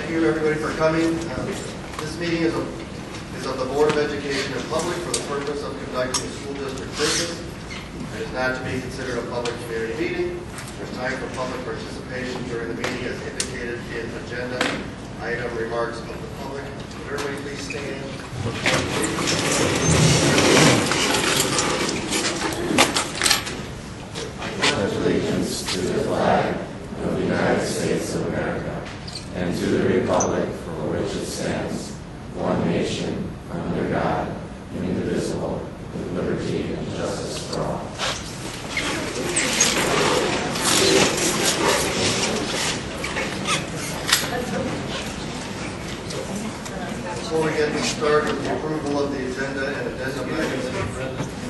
Thank you, everybody, for coming. This meeting is of the Board of Education and Public for the purpose of conducting school district business. It is not to be considered a public community meeting. There's time for public participation during the meeting as indicated in agenda item remarks of the public. Would everybody please stand? I pledge allegiance to the flag of the United States of America and to the republic for which it stands, one nation, under God, indivisible, with liberty and justice for all. Before we get started with the approval of the agenda and addendum items,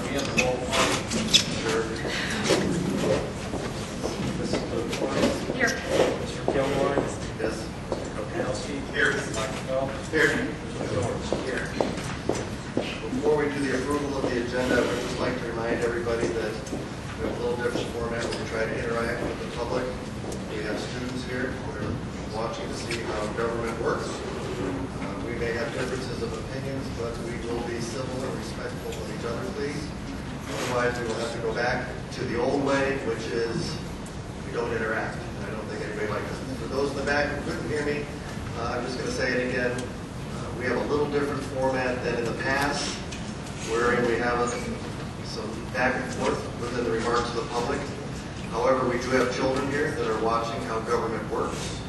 we have the roll call. Sure. Mrs. Here. Mr. Gilmore. Yes. Mr. Kopowski. Here. Dr. Bell. Here. Mr. George. Here. Before we do the approval of the agenda, I would just like to remind everybody that we have a little different format where we try to interact with the public. We have students here who are watching to see how government works. We may have differences of opinions, but we will be civil and respectful of each other, please. Otherwise, we will have to go back to the old way, which is we don't interact. And I don't think anybody likes it. For those in the back who couldn't hear me, I'm just going to say it again. We have a little different format than in the past, wherein we have some back and forth within the remarks of the public. However, we do have children here that are watching how government works.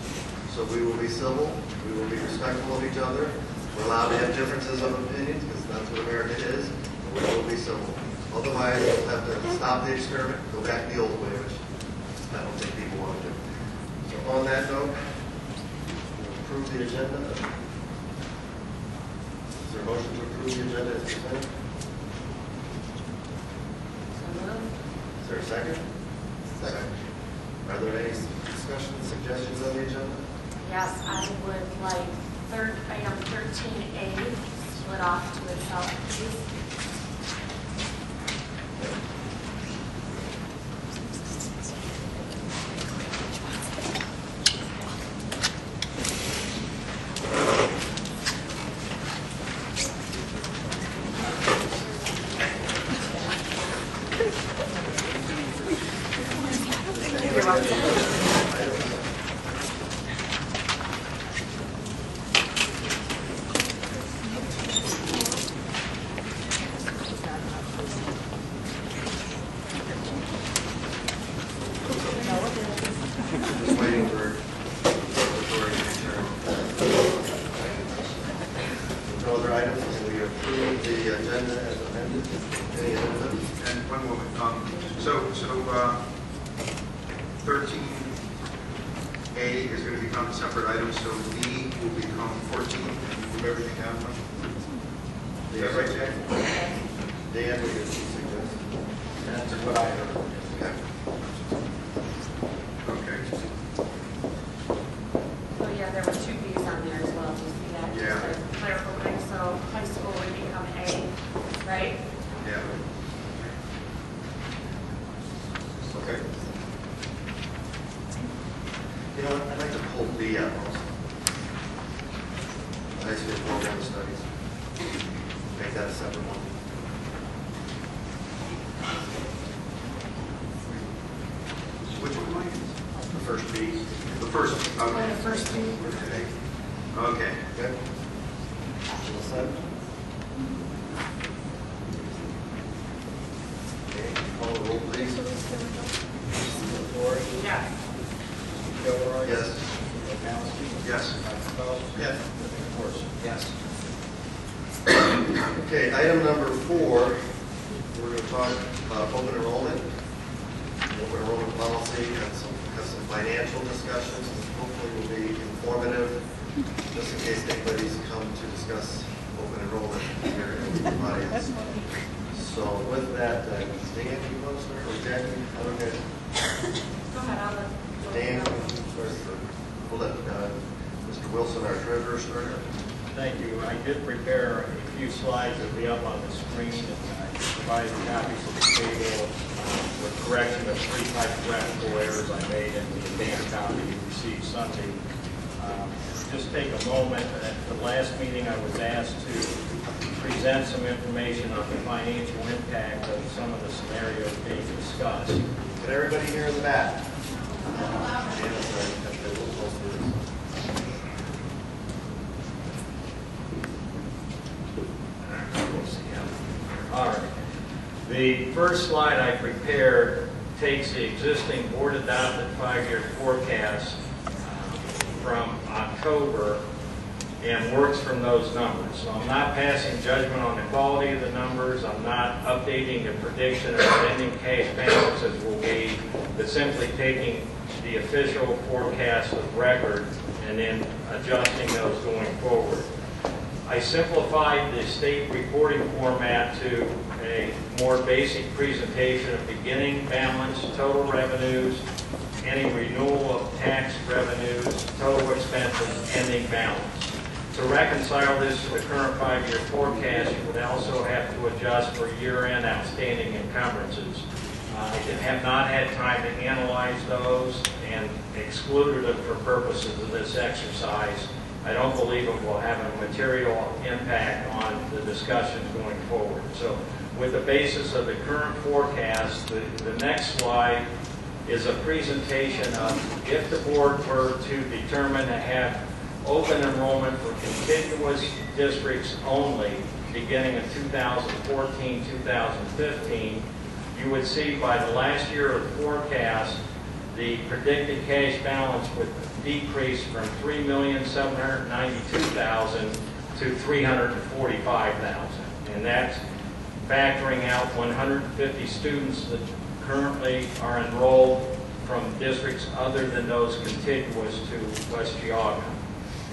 So we will be civil, we will be respectful of each other. We're allowed to have differences of opinions because that's what America is, and we will be civil. Otherwise, we'll have to stop the experiment, go back the old way, which I don't think people want to do. So on that note, we'll approve the agenda. Is there a motion to approve the agenda as presented? Is there a second? Second. Are there any discussions, suggestions on the agenda? Yes, I would like item 13A split off to itself, please. Just waiting for authority to return. No other items? Can we approve the agenda as amended? Any amendments? And one moment. So 13A is going to become a separate item, so B will become 14, and move everything down. Is that right, Jack? Dan, we could suggest. That's what I heard. Okay. Okay. Oh yeah, there were two B's on there as well. Do you see that? Yeah. Just a clerical thing. So high school would become A, right? Yeah. Okay. You know what, I'd like to pull B out also. High school program studies. Make that a separate one. Which one am I? The first B. The first. Oh, Okay. the first B. Okay. Okay. Okay. All set? Okay, call the roll, please. Lori. Yes. Gilmore. Yes. Kopowski. Yes. Dr. Bell. Yes. Mr. George. Yes. Okay, item number 4, we're going to talk about open enrollment. Open enrollment policy, have some financial discussions, hopefully will be informative, just in case anybody's come to discuss open enrollment here in the audience. So with that, Dan, you want to start, or Jackie? Okay. Go ahead, I'll let. Dan, we'll let Mr. Wilson, our treasurer, start. Thank you. I did prepare a few slides that will be up on the screen, and I provided copies of the table with correction of 3 typographical errors I made in the advance copy you received Sunday. just take a moment. At the last meeting, I was asked to present some information on the financial impact of some of the scenarios being discussed. Can everybody hear in the back? Janice, sorry, have to be a little closer to this. All right. The first slide I prepared takes the existing board-adopted 5-year forecast from October and works from those numbers. So I'm not passing judgment on the quality of the numbers. I'm not updating the prediction of what ending cash balances will be, but simply taking the official forecast of record and then adjusting those going forward. I simplified the state reporting format to a more basic presentation of beginning balance, total revenues, any renewal of tax revenues, total expenses, ending balance. To reconcile this to the current 5-year forecast, you would also have to adjust for year-end outstanding encumbrances. I have not had time to analyze those and excluded them for purposes of this exercise. I don't believe it will have a material impact on the discussions going forward. So with the basis of the current forecast, the next slide is a presentation of if the board were to determine to have open enrollment for contiguous districts only beginning in 2014-2015, you would see by the last year of the forecast, the predicted cash balance would decrease from $3,792,000 to $345,000. And that's factoring out 150 students that currently are enrolled from districts other than those contiguous to West Geauga,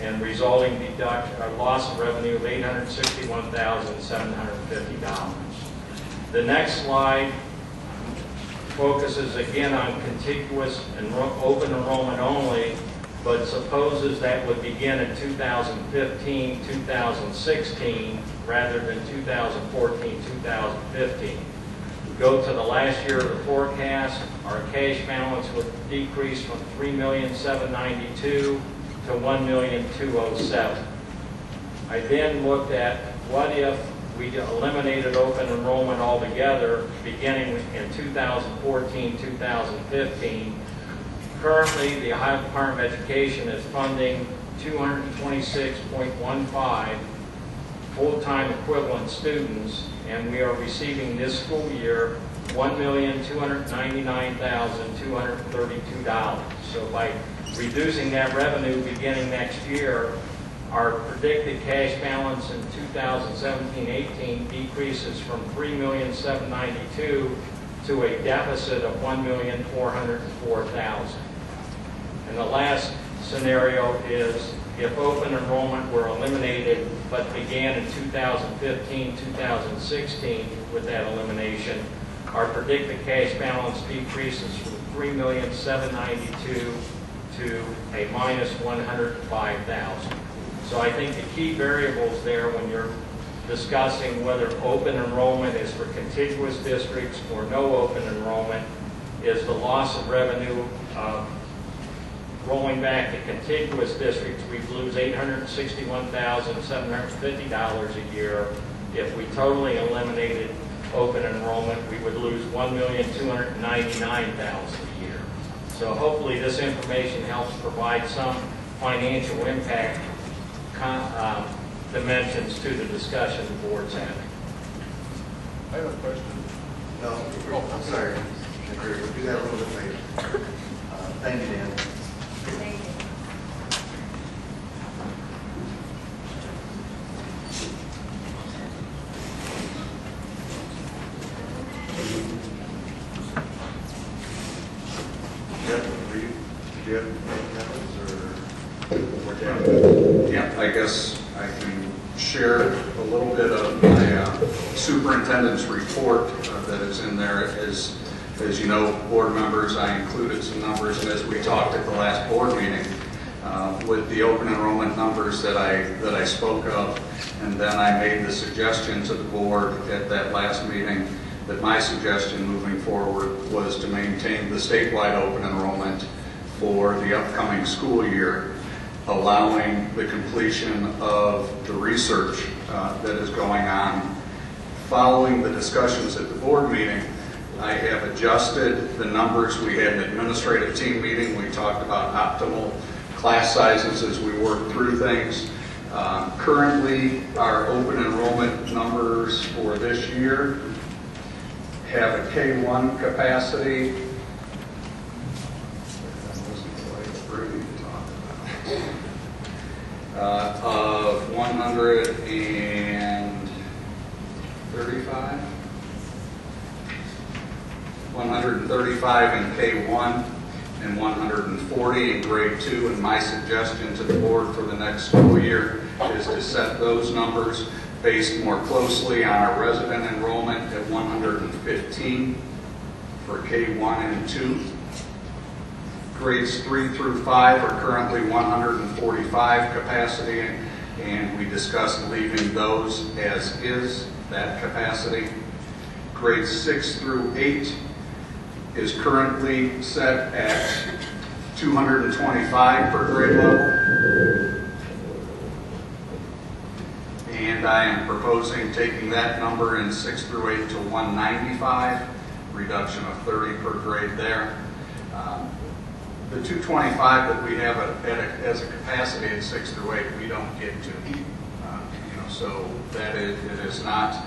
and resulting loss of revenue of $861,750. The next slide focuses again on contiguous and open enrollment only, but supposes that would begin in 2015-2016 rather than 2014-2015. Go to the last year of the forecast, our cash balance would decrease from $3,792,000 to $1,207,000. I then looked at what if we eliminated open enrollment altogether beginning in 2014-2015. Currently, the Ohio Department of Education is funding 226.15 full-time equivalent students, and we are receiving this school year $1,299,232. So by reducing that revenue beginning next year, our predicted cash balance in 2017-18 decreases from $3,792,000 to a deficit of $1,404,000. And the last scenario is if open enrollment were eliminated but began in 2015-2016 with that elimination, our predicted cash balance decreases from $3,792,000 to a minus $105,000. So I think the key variables there when you're discussing whether open enrollment is for contiguous districts or no open enrollment is the loss of revenue. Rolling back to contiguous districts, we lose $861,750 a year. If we totally eliminated open enrollment, we would lose $1,299,000 a year. So hopefully this information helps provide some financial impact dimensions to the discussion the board's having. I have a question. No, I'm sorry. We'll do that a little bit later. Thank you, Dan. Thank you. Jeff, were you, did you have any comments or Dan? Yeah, I guess I can share a little bit of my superintendent's report that is in there. As you know, board members, I included some numbers, and as we talked at the last board meeting, with the open enrollment numbers that I spoke of, and then I made the suggestion to the board at that last meeting that my suggestion moving forward was to maintain the statewide open enrollment for the upcoming school year. allowing the completion of the research that is going on. Following the discussions at the board meeting, I have adjusted the numbers. We had an administrative team meeting. We talked about optimal class sizes as we work through things. Currently, our open enrollment numbers for this year have a K1 capacity. That wasn't quite ready to talk about. Of 135. 135 in K1 and 140 in grade 2, and my suggestion to the board for the next school year is to set those numbers based more closely on our resident enrollment at 115 for K1 and 2. Grades 3 through 5 are currently 145 capacity, and we discussed leaving those as is, that capacity. Grades 6 through 8 is currently set at 225 per grade level. And I am proposing taking that number in 6 through 8 to 195, reduction of 30 per grade there. The 225 that we have as a capacity at 6 through 8, we don't get to. So that it is not.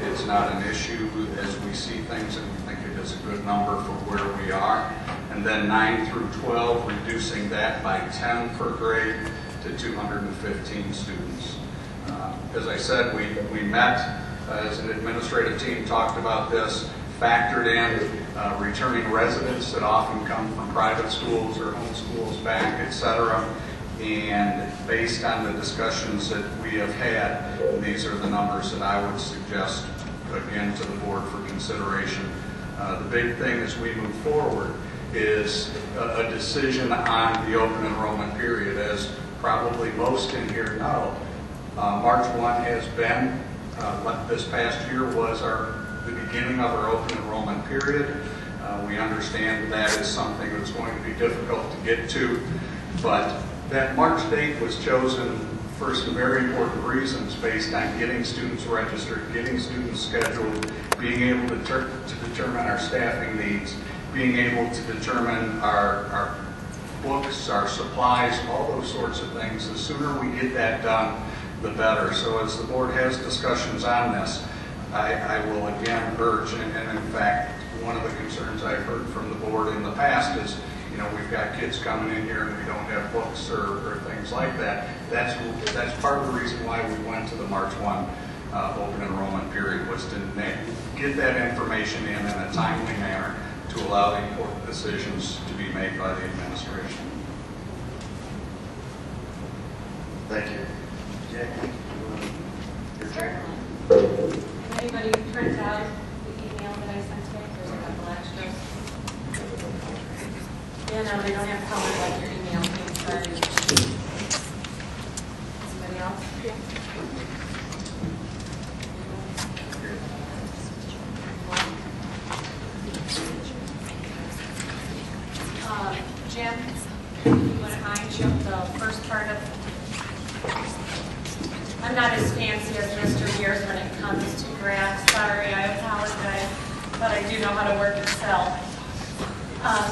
It's not an issue as we see things, and we think it is a good number for where we are. And then 9 through 12, reducing that by 10 per grade to 215 students. As I said, we met as an administrative team, talked about this, factored in returning residents that often come from private schools or home schools back, etc. And based on the discussions that we have had, these are the numbers that I would suggest again to the board for consideration. The big thing as we move forward is a decision on the open enrollment period. As probably most in here know, March 1 has been, this past year was the beginning of our open enrollment period. We understand that is something that's going to be difficult to get to, but that March date was chosen for some very important reasons based on getting students registered, getting students scheduled, being able to determine our staffing needs, being able to determine our books, our supplies, all those sorts of things. The sooner we get that done, the better. So as the board has discussions on this, I will again urge, and in fact, one of the concerns I've heard from the board in the past is, we've got kids coming in here and we don't have books or things like that. That's part of the reason why we went to the March 1 open enrollment period, was to get that information in a timely manner to allow the important decisions to be made by the administration. Thank you. Jackie, your turn. Anybody print out the email that I sent today? There's a couple extras. Yeah, no, they don't have color like your email. Somebody else? Yeah. Jim, you wouldn't mind showing the first part of. I'm not as fancy as Mr. Years when it comes to graphs. Sorry, I apologize, but I do know how to work Excel.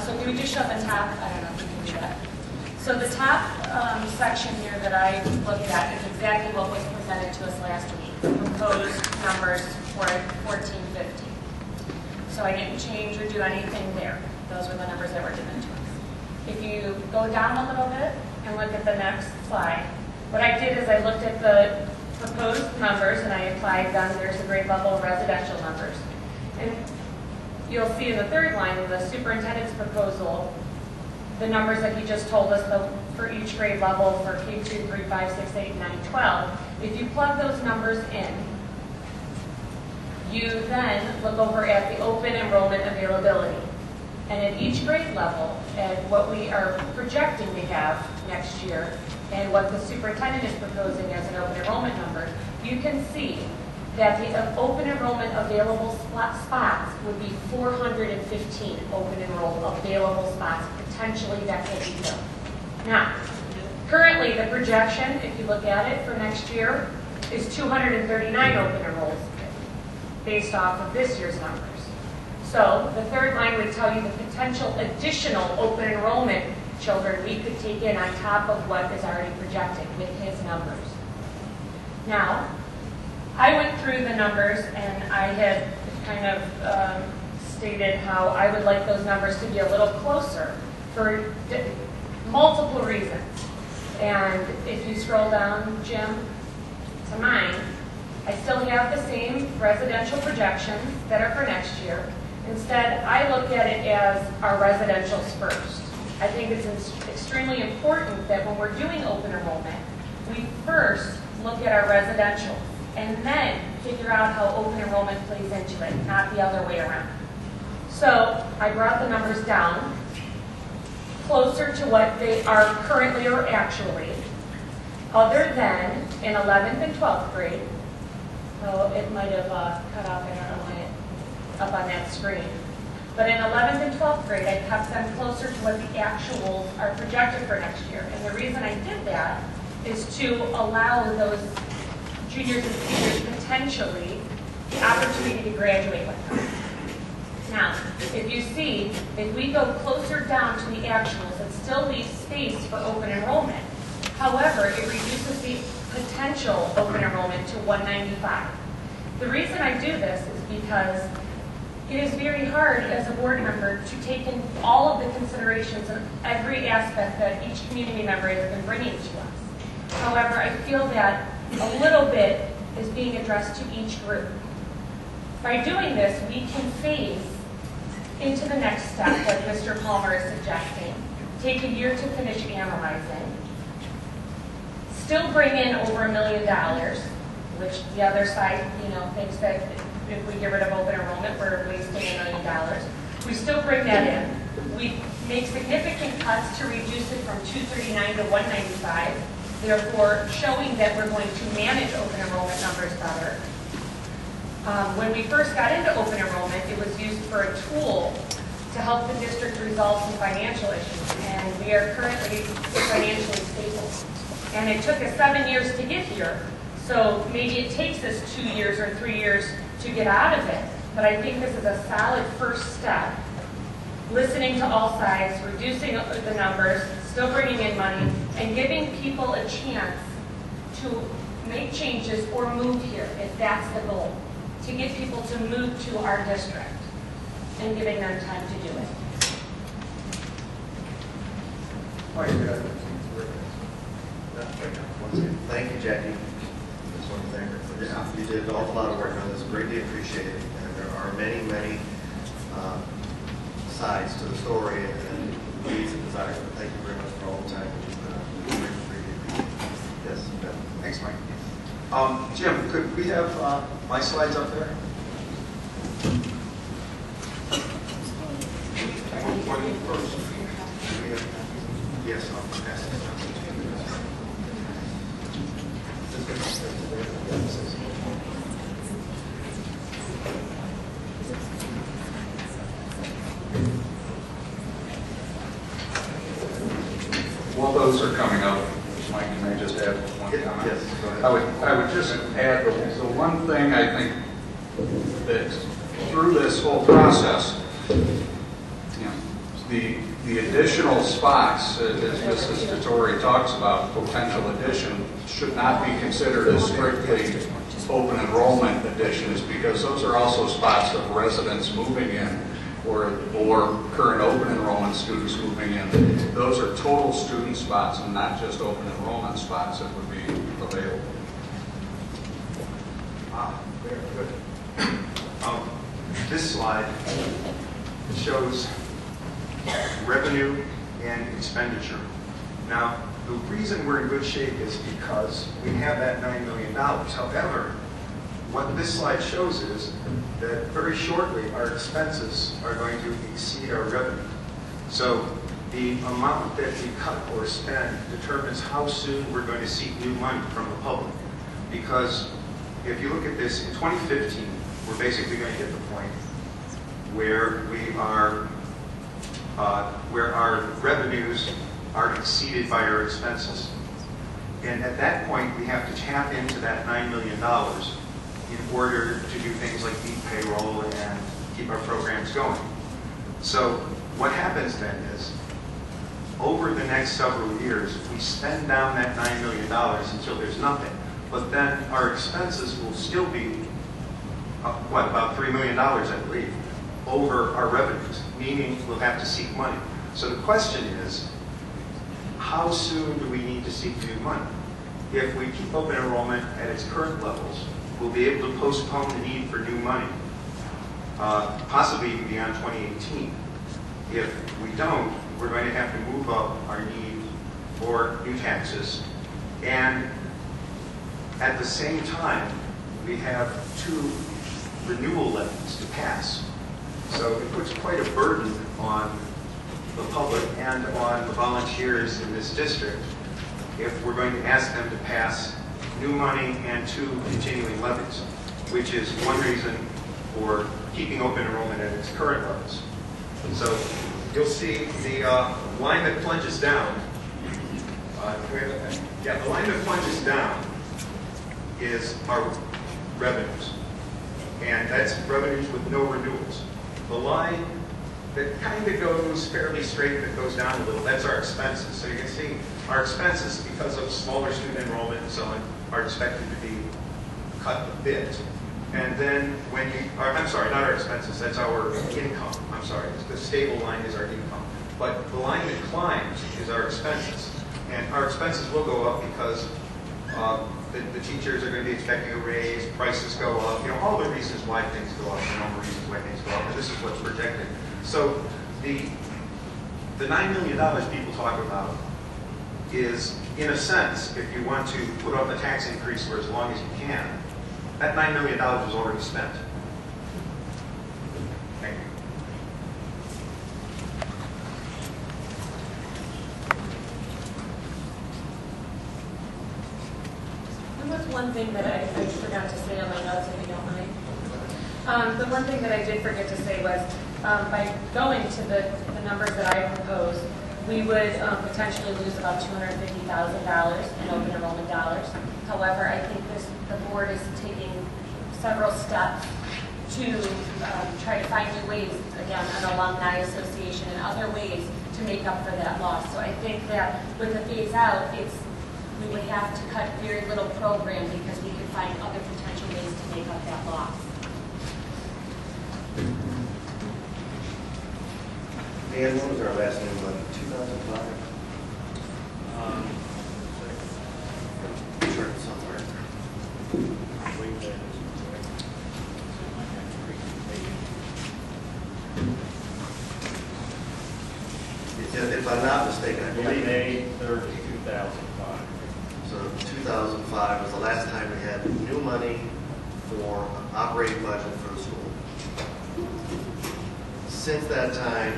So can we just show the top? I don't know if we can do that. So the top section here that I looked at is exactly what was presented to us last week. Proposed numbers for 14-15. So I didn't change or do anything there. Those were the numbers that were given to us. If you go down a little bit and look at the next slide, what I did is I looked at the proposed numbers and I applied them. There's the grade level residential numbers. And you'll see in the third line of the superintendent's proposal, the numbers that he just told us for each grade level for K2, 3, 5, 6, 8, 9, 12. If you plug those numbers in, you then look over at the open enrollment availability. And at each grade level, and what we are projecting to have next year, and what the superintendent is proposing as an open enrollment number, you can see that the open enrollment available spots would be 415 open enrolled available spots, potentially that could be filled. Now, currently the projection, if you look at it for next year, is 239 open enrolls based off of this year's numbers. So the third line would tell you the potential additional open enrollment children we could take in on top of what is already projected with his numbers. Now, I went through the numbers and I had kind of stated how I would like those numbers to be a little closer for multiple reasons. And if you scroll down, Jim, to mine, I still have the same residential projections that are for next year. Instead, I look at it as our residentials first. I think it's extremely important that when we're doing open enrollment, we first look at our residential and then figure out how open enrollment plays into it, not the other way around. So I brought the numbers down closer to what they are currently or actually, other than in 11th and 12th grade. So it might have cut off, I don't know why it's up on that screen. But in 11th and 12th grade, I kept them closer to what the actuals are projected for next year. And the reason I did that is to allow those juniors and seniors potentially the opportunity to graduate with them. Now, if you see, if we go closer down to the actuals, it still leaves space for open enrollment. However, it reduces the potential open enrollment to 195. The reason I do this is because it is very hard as a board member to take in all of the considerations of every aspect that each community member has been bringing to us. However, I feel that a little bit is being addressed to each group. By doing this, we can phase into the next step, like Mr. Palmer is suggesting, take a year to finish analyzing, still bring in over $1 million, which the other side, thinks that if we get rid of open enrollment, we're wasting $1 million. We still bring that in. We make significant cuts to reduce it from 239 to 195, therefore showing that we're going to manage open enrollment numbers better. When we first got into open enrollment, it was used for a tool to help the district resolve some financial issues, and we are currently financially stable. And it took us 7 years to get here, so maybe it takes us 2 years or 3 years to get out of it, but I think this is a solid first step. Listening to all sides, reducing the numbers, still bringing in money, and giving people a chance to make changes or move here, if that's the goal. To get people to move to our district and giving them time to do it. Thank you, Jackie. Just want to thank her for this. You did an awful lot of work on this, greatly appreciated. And there are many, many sides to the story and needs and desires. But thank you very much for all the time that you put on. Yes, Ben. Thanks, Mike. Jim, could we have my slides up there? One first. Yes, I'll pass this down. While those are coming up, Mike, can I just add one comment? Yes, go ahead. I would just add the one thing I think that through this whole process, the additional spots, as Mrs. Dettori talks about, potential addition, should not be considered as strictly open enrollment additions, because those are also spots of residents moving in or current open enrollment students moving in. Those are total student spots and not just open enrollment spots that would be available. Very good. This slide shows revenue and expenditure. Now, the reason we're in good shape is because we have that $9 million. However, what this slide shows is that very shortly our expenses are going to exceed our revenue. So the amount that we cut or spend determines how soon we're going to seek new money from the public. Because if you look at this, in 2015, we're basically going to hit the point where we are, where our revenues are exceeded by our expenses. And at that point, we have to tap into that $9 million in order to do things like meet payroll and keep our programs going. So what happens then is, over the next several years, we spend down that $9 million until there's nothing. But then our expenses will still be, about $3 million, I believe, over our revenues, meaning we'll have to seek money. So the question is, how soon do we need to seek new money? If we keep open enrollment at its current levels, we'll be able to postpone the need for new money, possibly even beyond 2018. If we don't, we're going to have to move up our need for new taxes. And at the same time, we have 2 renewal levies to pass. So it puts quite a burden on the public and on the volunteers in this district if we're going to ask them to pass new money and 2 continuing levies, which is one reason for keeping open enrollment at its current levels. So you'll see the line that plunges down. The line that plunges down is our revenues, and that's revenues with no renewals. The line that kind of goes fairly straight, that goes down a little, that's our expenses. So you can see our expenses, because of smaller student enrollment and so on, are expected to be cut a bit. And then when you, I'm sorry, not our expenses, that's our income. I'm sorry, the stable line is our income. But the line that climbs is our expenses. And our expenses will go up because the teachers are going to be expecting a raise, prices go up, all the reasons why things go up, the number of reasons why things go up, and this is what's projected. So the $9 million people talk about is, in a sense, if you want to put off the tax increase for as long as you can, that $9 million is already spent. Thank you. There was one thing that I forgot to say on my notes, if you don't mind. The one thing that I did forget to say was, by going to the numbers that I proposed, we would potentially lose about $250,000 in open enrollment dollars. However, I think the board is taking several steps to try to find new ways, again, an alumni association and other ways to make up for that loss. So I think that with the phase out, we would have to cut very little program because we could find other potential ways to make up that loss. Dan, what was our last name, 2005? Sure, somewhere. If I'm not mistaken, I believe May 30, 2005. So 2005 was the last time we had new money for operating budget for the school. Since that time,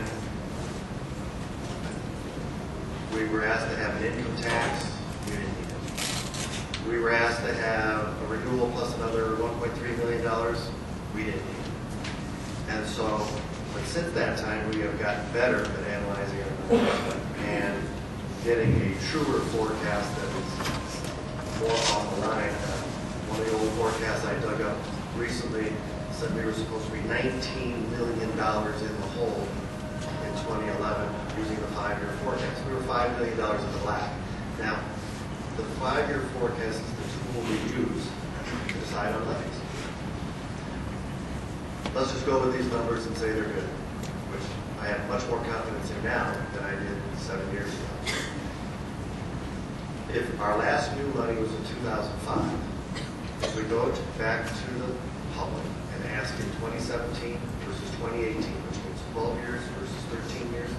we were asked to have an income tax. We didn't need it. We were asked to have a renewal plus another $1.3 million. We didn't need it. And so, but since that time, we have gotten better at analyzing our numbers and getting a truer forecast that is more on the line. One of the old forecasts I dug up recently said we were supposed to be $19 million in the hole in 2011 using the 5-year forecast. We were $5 million in the black. Now, the 5-year forecast is the tool we use to decide on levies. Let's just go with these numbers and say they're good, which I have much more confidence in now than I did 7 years ago. If our last new money was in 2005, if we go back to the public and ask in 2017 versus 2018, which means 12 years versus 13 years,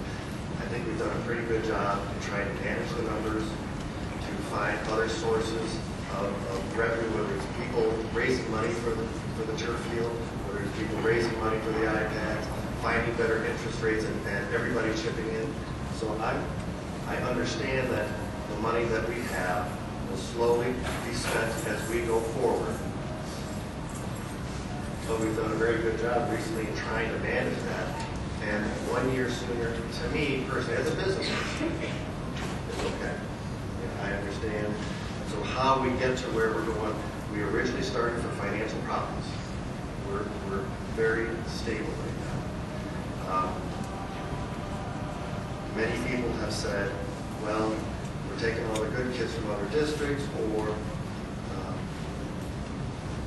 I think we've done a pretty good job in trying to manage the numbers, to find other sources of revenue, whether it's people raising money for the turf field, whether it's people raising money for the iPads, finding better interest rates, and everybody chipping in. So I understand that the money that we have will slowly be spent as we go forward. But we've done a very good job recently in trying to manage that. And 1 year sooner, to me personally, as a business, Okay. Yeah, I understand. So how we get to where we're going, we originally started from financial problems. We're very stable right now. Many people have said, well, we're taking all the good kids from other districts, or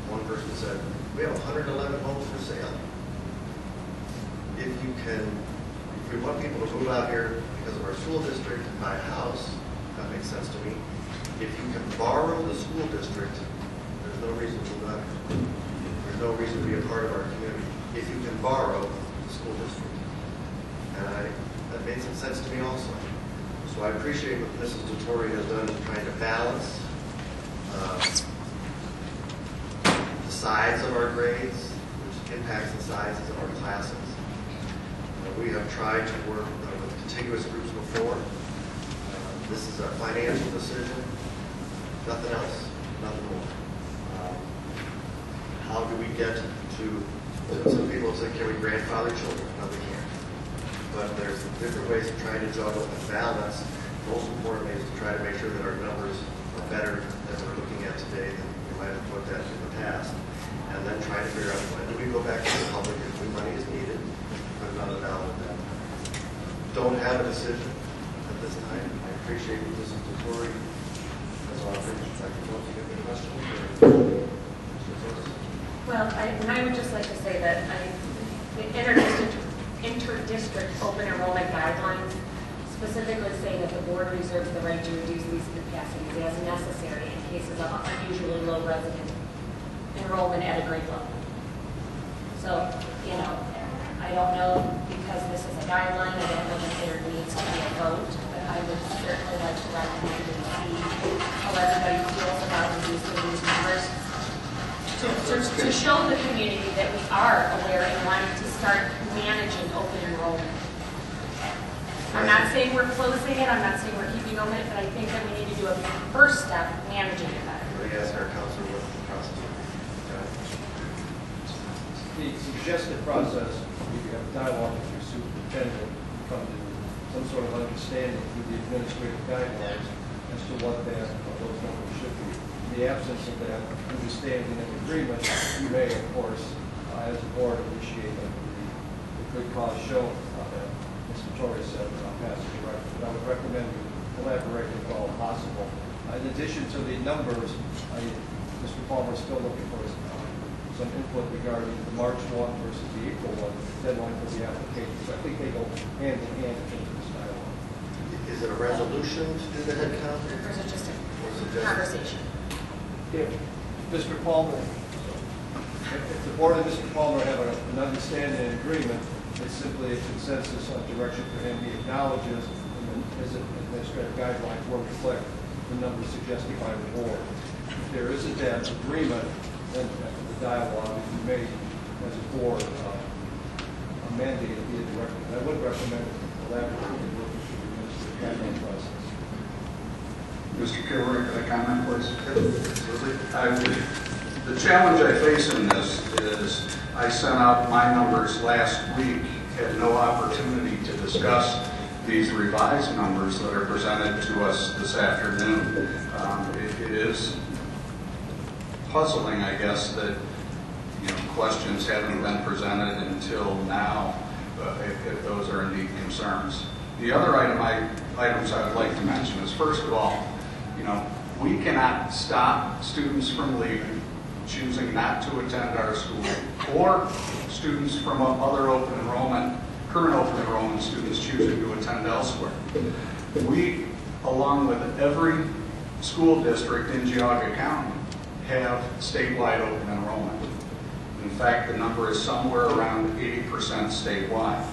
one person said, we have 111 homes for sale. If we want people to move out here because of our school district and buy a house, that makes sense to me. If you can borrow the school district, there's no reason to move out here. There's no reason to be a part of our community if you can borrow the school district. And that made some sense to me also. So I appreciate what Mrs. Dottori has done in trying to balance the size of our grades, which impacts the sizes of our classes. We have tried to work with contiguous groups before. This is a financial decision, nothing else, nothing more. How do we get to, some people say, can we grandfather children? No, we can't. But there's different ways of trying to juggle and balance. Most importantly is to try to make sure that our numbers are better than we're looking at today than we might have looked at in the past. And then try to figure out when do we go back to the public if new money is needed, put it on the ballot then. Don't have a decision at this time. I appreciate what Mrs. Dottori has offered. Dr. Jones, you have any questions? Well, I would just like to say that the interdistrict open enrollment guidelines specifically say that the board reserves the right to reduce these capacities as necessary in cases of unusually low resident enrollment at a grade level. So, you know, I don't know, because this is a guideline, I don't know that there needs to be a vote, but I would certainly like to recommend and see how everybody feels about reducing these numbers to show the community that we are aware and wanting to start managing open enrollment. I'm not saying we're closing it, I'm not saying we're keeping open it, but I think that we need to do a first step managing it better. Let me ask our counselor what the process is. The suggested process, you have a dialogue with your superintendent, come to some sort of understanding through the administrative guidelines as to what those numbers should be. In the absence of that understanding and agreement, you may, of course, as a board, initiate the good cause shown that Mr. Torres said pass it directly. But I would recommend you collaborate if at all possible. In addition to the numbers, Mr. Palmer is still looking for some input regarding the March 1 versus the April 1 deadline for the applications. I think they go hand in hand in this dialogue. Is it a resolution to do the head count? Or is it just a Or is it just conversation? If Mr. Palmer, if the board and Mr. Palmer have an understanding and agreement, it's simply a consensus on direction for him. He acknowledges, and then as an administrative guideline will reflect the numbers suggested by the board. If there isn't that agreement, then after the dialogue, if you may, as a board, a mandate to be a directive. I would recommend collaborating with the administrative guideline process. Mr. Kilroy, could I comment, please? The challenge I face in this is I sent out my numbers last week, had no opportunity to discuss these revised numbers that are presented to us this afternoon. It is puzzling, I guess, that questions haven't been presented until now, if those are indeed concerns. The other items I would like to mention is, first of all, we cannot stop students from leaving, choosing not to attend our school, or students from other current open enrollment students choosing to attend elsewhere. We, along with every school district in Geauga County, have statewide open enrollment. In fact, the number is somewhere around 80% statewide.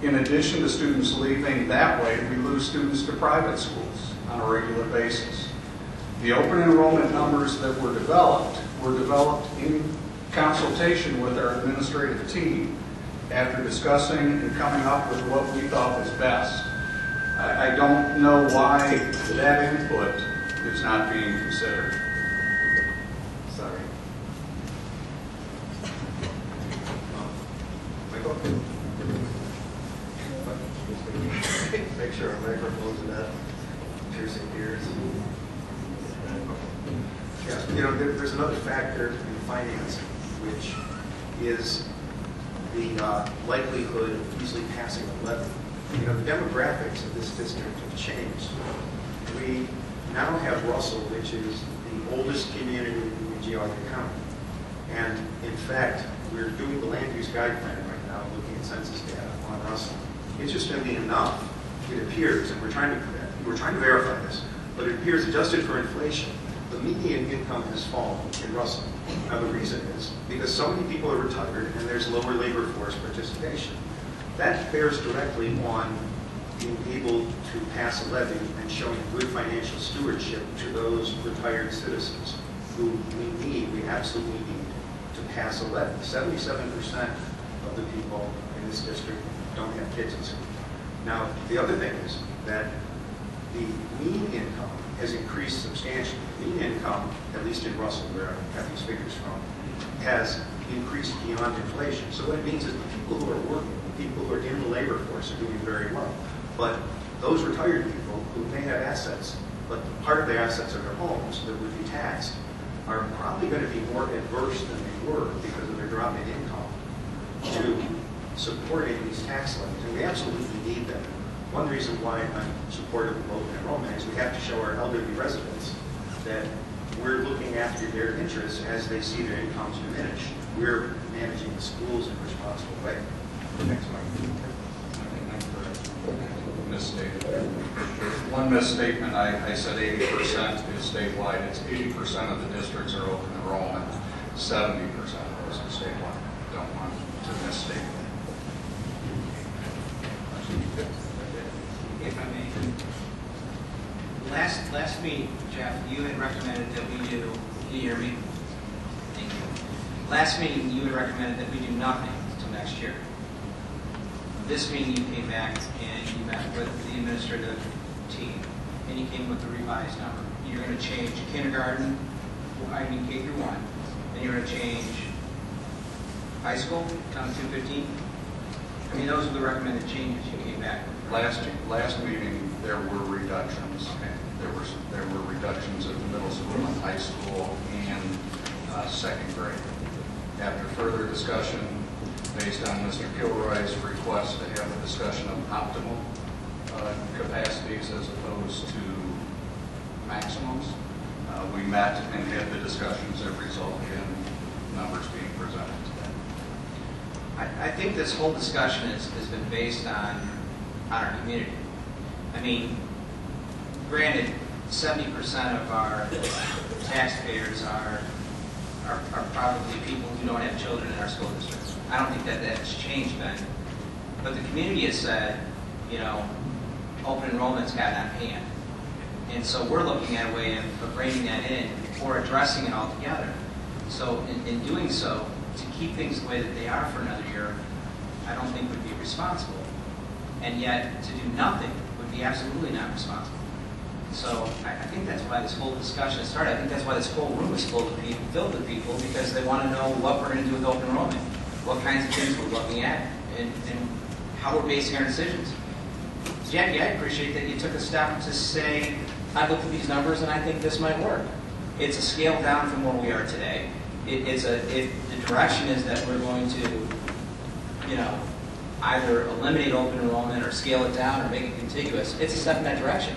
In addition to students leaving that way, we lose students to private schools on a regular basis. The open enrollment numbers that were developed in consultation with our administrative team after discussing and coming up with what we thought was best. I don't know why that input is not being considered. Sorry. Make sure our microphone's in that. piercing ears. Yeah, you know, there's another factor in finance, which is the likelihood of easily passing a levy. You know, the demographics of this district have changed. We now have Russell, which is the oldest community in Geauga County. And in fact, we're doing the land use guide plan right now, looking at census data on Russell. Interestingly enough, it appears, and we're trying to verify this, but it appears adjusted for inflation, the median income has fallen in Russell. Now the reason is because so many people are retired and there's lower labor force participation. That bears directly on being able to pass a levy and showing good financial stewardship to those retired citizens who we absolutely need to pass a levy. 77% of the people in this district don't have kids in school. Now, the other thing is that the mean income has increased substantially. Mean income, at least in Russell, where I have these figures from, has increased beyond inflation. So what it means is the people who are working, the people who are in the labor force are doing very well. But those retired people who may have assets, but part of their assets are their homes that would be taxed, are probably going to be more adverse than they were because of their drop in income to supporting these tax levies. And we absolutely need them. One reason why I'm supportive of open enrollment is we have to show our elderly residents that we're looking after their interests as they see their incomes diminish. We're managing the schools in a responsible way. Next one. Misstated. One misstatement, I said 80% is statewide. It's 80% of the districts are open enrollment. 70% of those are statewide. Don't want to misstate that. If I may. Last meeting, Jeff, you had recommended that we do, can you hear me? Thank you. Last meeting, you had recommended that we do nothing until next year. This meeting, you came back and you met with the administrative team, and you came with the revised number. You're going to change kindergarten, I mean K through 1, and you're going to change high school down to 215. I mean, those are the recommended changes you came back with. Last meeting, there were reductions. There were reductions at the middle school and high school and second grade. After further discussion, based on Mr. Kilroy's request to have a discussion of optimal capacities as opposed to maximums, we met and had the discussions that resulted in numbers being presented today. I think this whole discussion has been based on our community. I mean, granted, 70% of our taxpayers are probably people who don't have children in our school districts. I don't think that that's changed then. But the community has said, you know, open enrollment's got it on hand. And so we're looking at a way of bringing that in or addressing it altogether. So in doing so, to keep things the way that they are for another year, I don't think would be responsible. And yet, to do nothing would be absolutely not responsible. So I think that's why this whole discussion started. I think that's why this whole room is filled with people, because they want to know what we're going to do with open enrollment, what kinds of things we're looking at, and how we're basing our decisions. So Jackie, I appreciate that you took a step to say, I looked at these numbers and I think this might work. It's a scale down from where we are today. The direction is that we're going to, you know, either eliminate open enrollment or scale it down or make it contiguous. It's a step in that direction,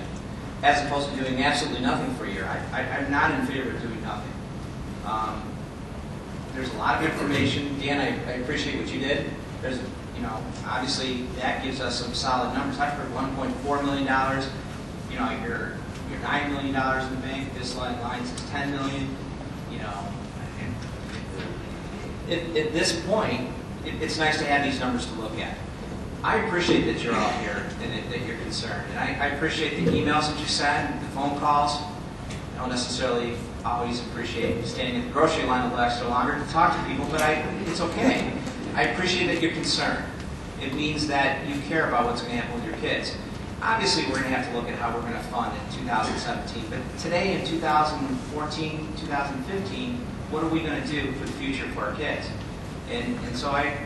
as opposed to doing absolutely nothing for a year. I'm not in favor of doing nothing. There's a lot of information. Dan, I appreciate what you did. There's, you know, obviously that gives us some solid numbers. I've heard $1.4 million. You know, you're $9 million in the bank. This line says $10 million. You know, at this point, it's nice to have these numbers to look at. I appreciate that you're out here and that you're concerned. And I appreciate the emails that you send, the phone calls. I don't necessarily always appreciate standing at the grocery line a little extra longer to talk to people, but it's okay. I appreciate that you're concerned. It means that you care about what's going to happen with your kids. Obviously, we're going to have to look at how we're going to fund in 2017. But today, in 2014, 2015, what are we going to do for the future for our kids? And so I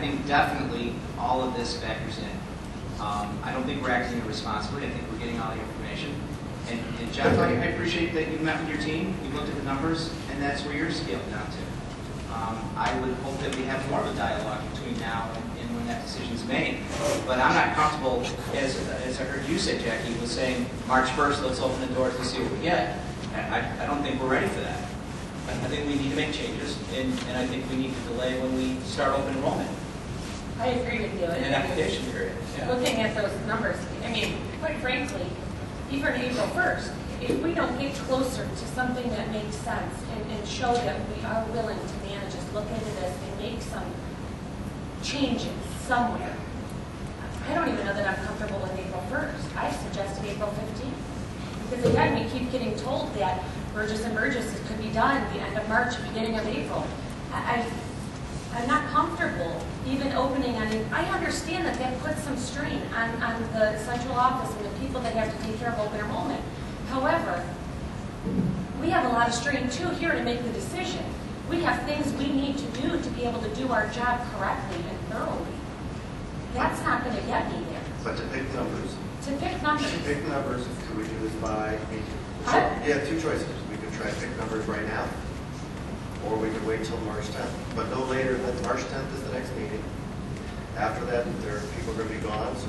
think definitely all of this factors in. I don't think we're acting irresponsibly. I think we're getting all the information. And Jeff, I appreciate that you met with your team, you looked at the numbers, and that's where you're scaled down to. I would hope that we have more of a dialogue between now and when that decision's made. But I'm not comfortable, as I heard you say, Jackie, was saying March 1st, let's open the doors and see what we get. I don't think we're ready for that. I think we need to make changes, and I think we need to delay when we start open enrollment. I agree with you. And an application period. Yeah. Looking at those numbers, I mean, quite frankly, even April 1st, if we don't get closer to something that makes sense and show that we are willing to manage this, look into this and make some changes somewhere, I don't even know that I'm comfortable with April 1st. I suggested April 15th. Because again, we keep getting told that Burgess and Burgess could be done the end of March, beginning of April. I'm not comfortable even opening on it. I understand that that puts some strain on the central office and the people that have to take care of open enrollment. However, we have a lot of strain too here to make the decision. We have things we need to do to be able to do our job correctly and thoroughly. That's not going to get me there. But to pick numbers. To pick numbers. To pick numbers, could we do this by, you have two choices. We could try to pick numbers right now, or we could wait till March 10th. But no later than March 10th is the next meeting. After that, people are going to be gone, so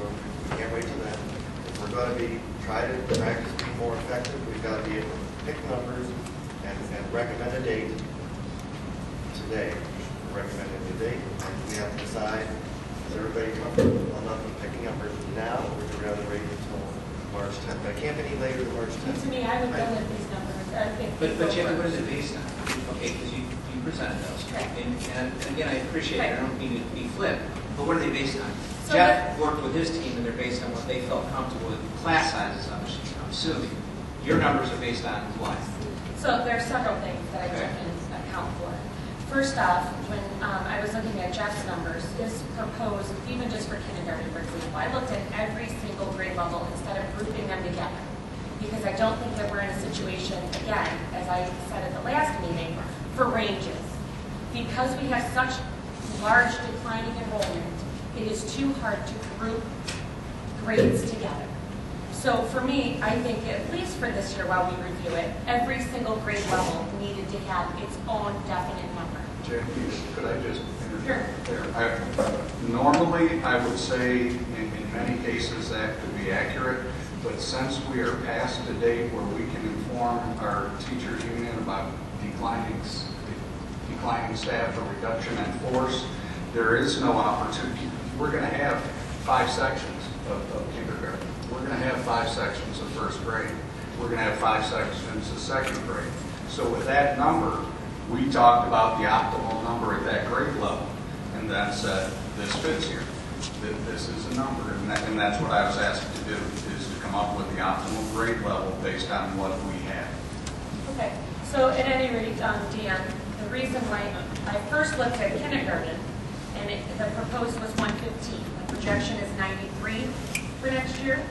we can't wait till then. If we're going to try to practice being more effective, we've got to be able to pick numbers and recommend a date today. Recommending a date, and we have to decide, is everybody comfortable enough with picking numbers now, or would you rather wait until March 10th? But it can't be any later than March 10th. To me, I would go with these numbers. But Jackie, what is it based on? Okay, because you presented those. Right. And again, I appreciate it. I don't mean to be flip, but what are they based on? So Jeff worked with his team, and they're based on what they felt comfortable with class sizes, I'm assuming. Your numbers are based on what? So there are several things that I took into account for. First off, when I was looking at Jeff's numbers, his proposed, even just for kindergarten, for example, I looked at every single grade level instead of grouping them together. Because I don't think that we're in a situation, again, as I said at the last meeting, for ranges. Because we have such large declining enrollment, it is too hard to group grades together. So for me, I think at least for this year while we review it, every single grade level needed to have its own definite number. Jackie, could I just Sure. interject there? Normally, I would say in many cases that could be accurate, but since we are past the date where we can inform our teachers union about declining staff or reduction in force, there is no opportunity. We're going to have 5 sections of kindergarten. We're going to have 5 sections of first grade. We're going to have 5 sections of second grade. So with that number, we talked about the optimal number at that grade level, and that said, this fits here. This is a number, and that's what I was asked to do, is to come up with the optimal grade level based on what we have. Okay, so at any rate, Dan, the reason why I first looked at kindergarten, and the proposed was 115. The projection is 93 for next year.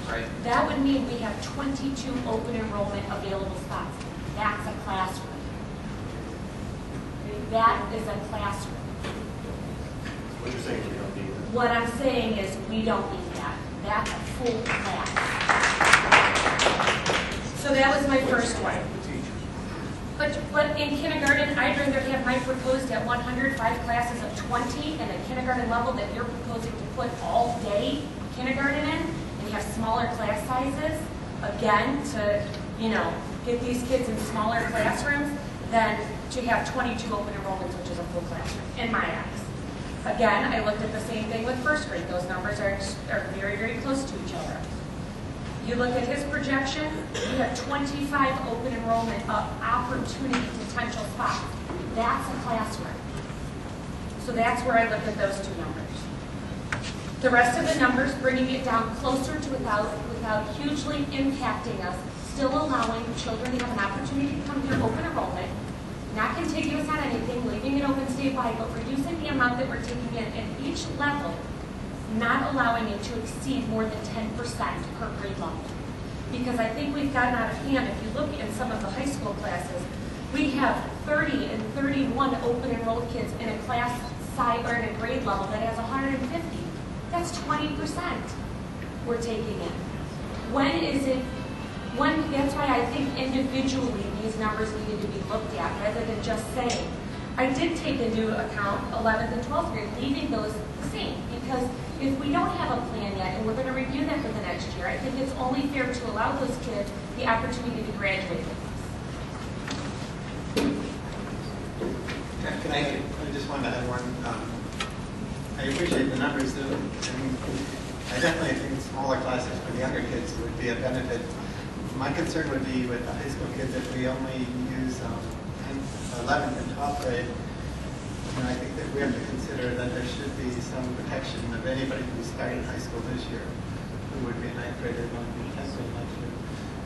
Right. That would mean we have 22 open enrollment available spots. That's a classroom. That is a classroom. What you're saying, we don't need that. What I'm saying is we don't need that. That's a full class. So that was my first one. But in kindergarten, I'd rather have mine proposed at 105 classes of 20 and a kindergarten level that you're proposing to put all day kindergarten in, and have smaller class sizes, again, to, get these kids in smaller classrooms, than to have 22 open enrollments, which is a full classroom, in my eyes. Again, I looked at the same thing with first grade. Those numbers are very, very close to each other. You look at his projection, you have 25 open enrollment opportunity potential spots. That's a classroom. So that's where I looked at those two numbers. The rest of the numbers, bringing it down closer to without hugely impacting us, still allowing children to have an opportunity to come here open enrollment, not contiguous on anything, leaving it open statewide, but reducing the amount that we're taking in at each level, not allowing it to exceed more than 10% per grade level. Because I think we've gotten out of hand. If you look in some of the high school classes, we have 30 and 31 open enrolled kids in a class size or in a grade level that has 150. That's 20%. we're taking in. When is it, that's why I think individually these numbers needed to be looked at rather than just saying. I did take into account 11th and 12th grade, leaving those the same, because if we don't have a plan yet and we're going to review them for the next year, I think it's only fair to allow those kids the opportunity to graduate with us. Can I just wanted to add one. I appreciate the numbers, though. I definitely think smaller classes for the younger kids would be a benefit. My concern would be with the high school kids if we only use 11th and 12th grade. I think that we have to consider that there should be some protection of anybody who started high school this year who would be a 9th grader going to be 10th grade next year.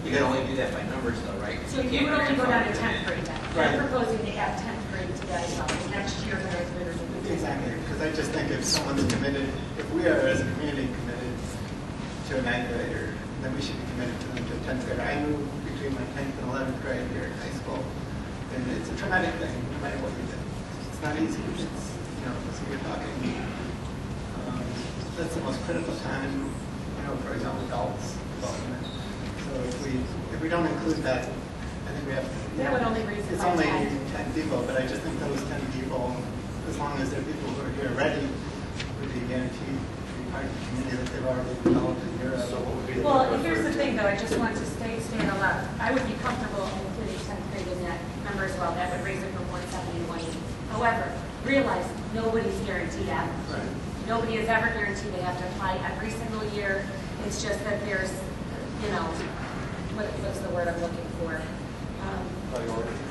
You can only do that by numbers though, right? So you would only go down to 10th grade then. Right. They're proposing to add 10th grade to that level. Next year, the 9th graders will be. Exactly, because I just think if someone's committed, if we are as a community committed to a 9th grader, then we should be committed to them to a 10th grader. I moved between my 10th and 11th grade here in high school, and it's a traumatic thing, no matter what you do. It's not easy. It's, so we're talking, that's the most critical time, for example, adults development. So if we don't include that, I think we have to. That would only raise it It's by only 10. 10 people, but I just think those 10 people, as long as they're people who are here already, would be guaranteed to be part of the community that they've already developed a year. So what would be the Well, number here's for the thing though, I just want to stay at 11. I would be comfortable including 10th grade in that number as well. That would raise it from 170 to 180. However, realize nobody's guaranteed that. Right. Nobody is ever guaranteed they have to apply every single year. It's just that there's, what's the word I'm looking for?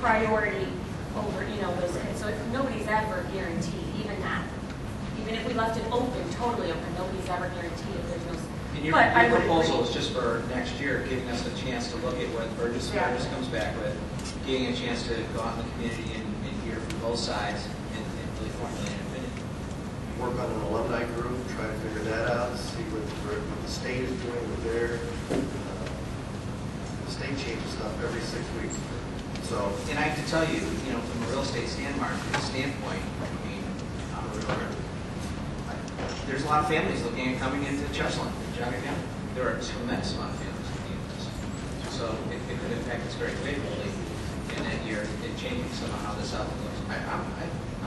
Priority over, those kids. So nobody's ever guaranteed, even that. Even if we left it open, totally open, nobody's ever guaranteed if there's no. And your But I would proposal agree. is just for next year, giving us a chance to look at what Burgess comes back with, getting a chance to go out in the community and hear from both sides and really formulate an opinion. work on an alumni group, try to figure that out, see what the state is doing with their, the state changes stuff every 6 weeks. So, And I have to tell you, from a real estate standpoint, I mean, I'm a realtor. There's a lot of families looking at coming into Chestnut, Geauga County. There are a tremendous amount of families looking at this. So it could impact us very favorably in that year, in changing some of how this outlook looks. I'm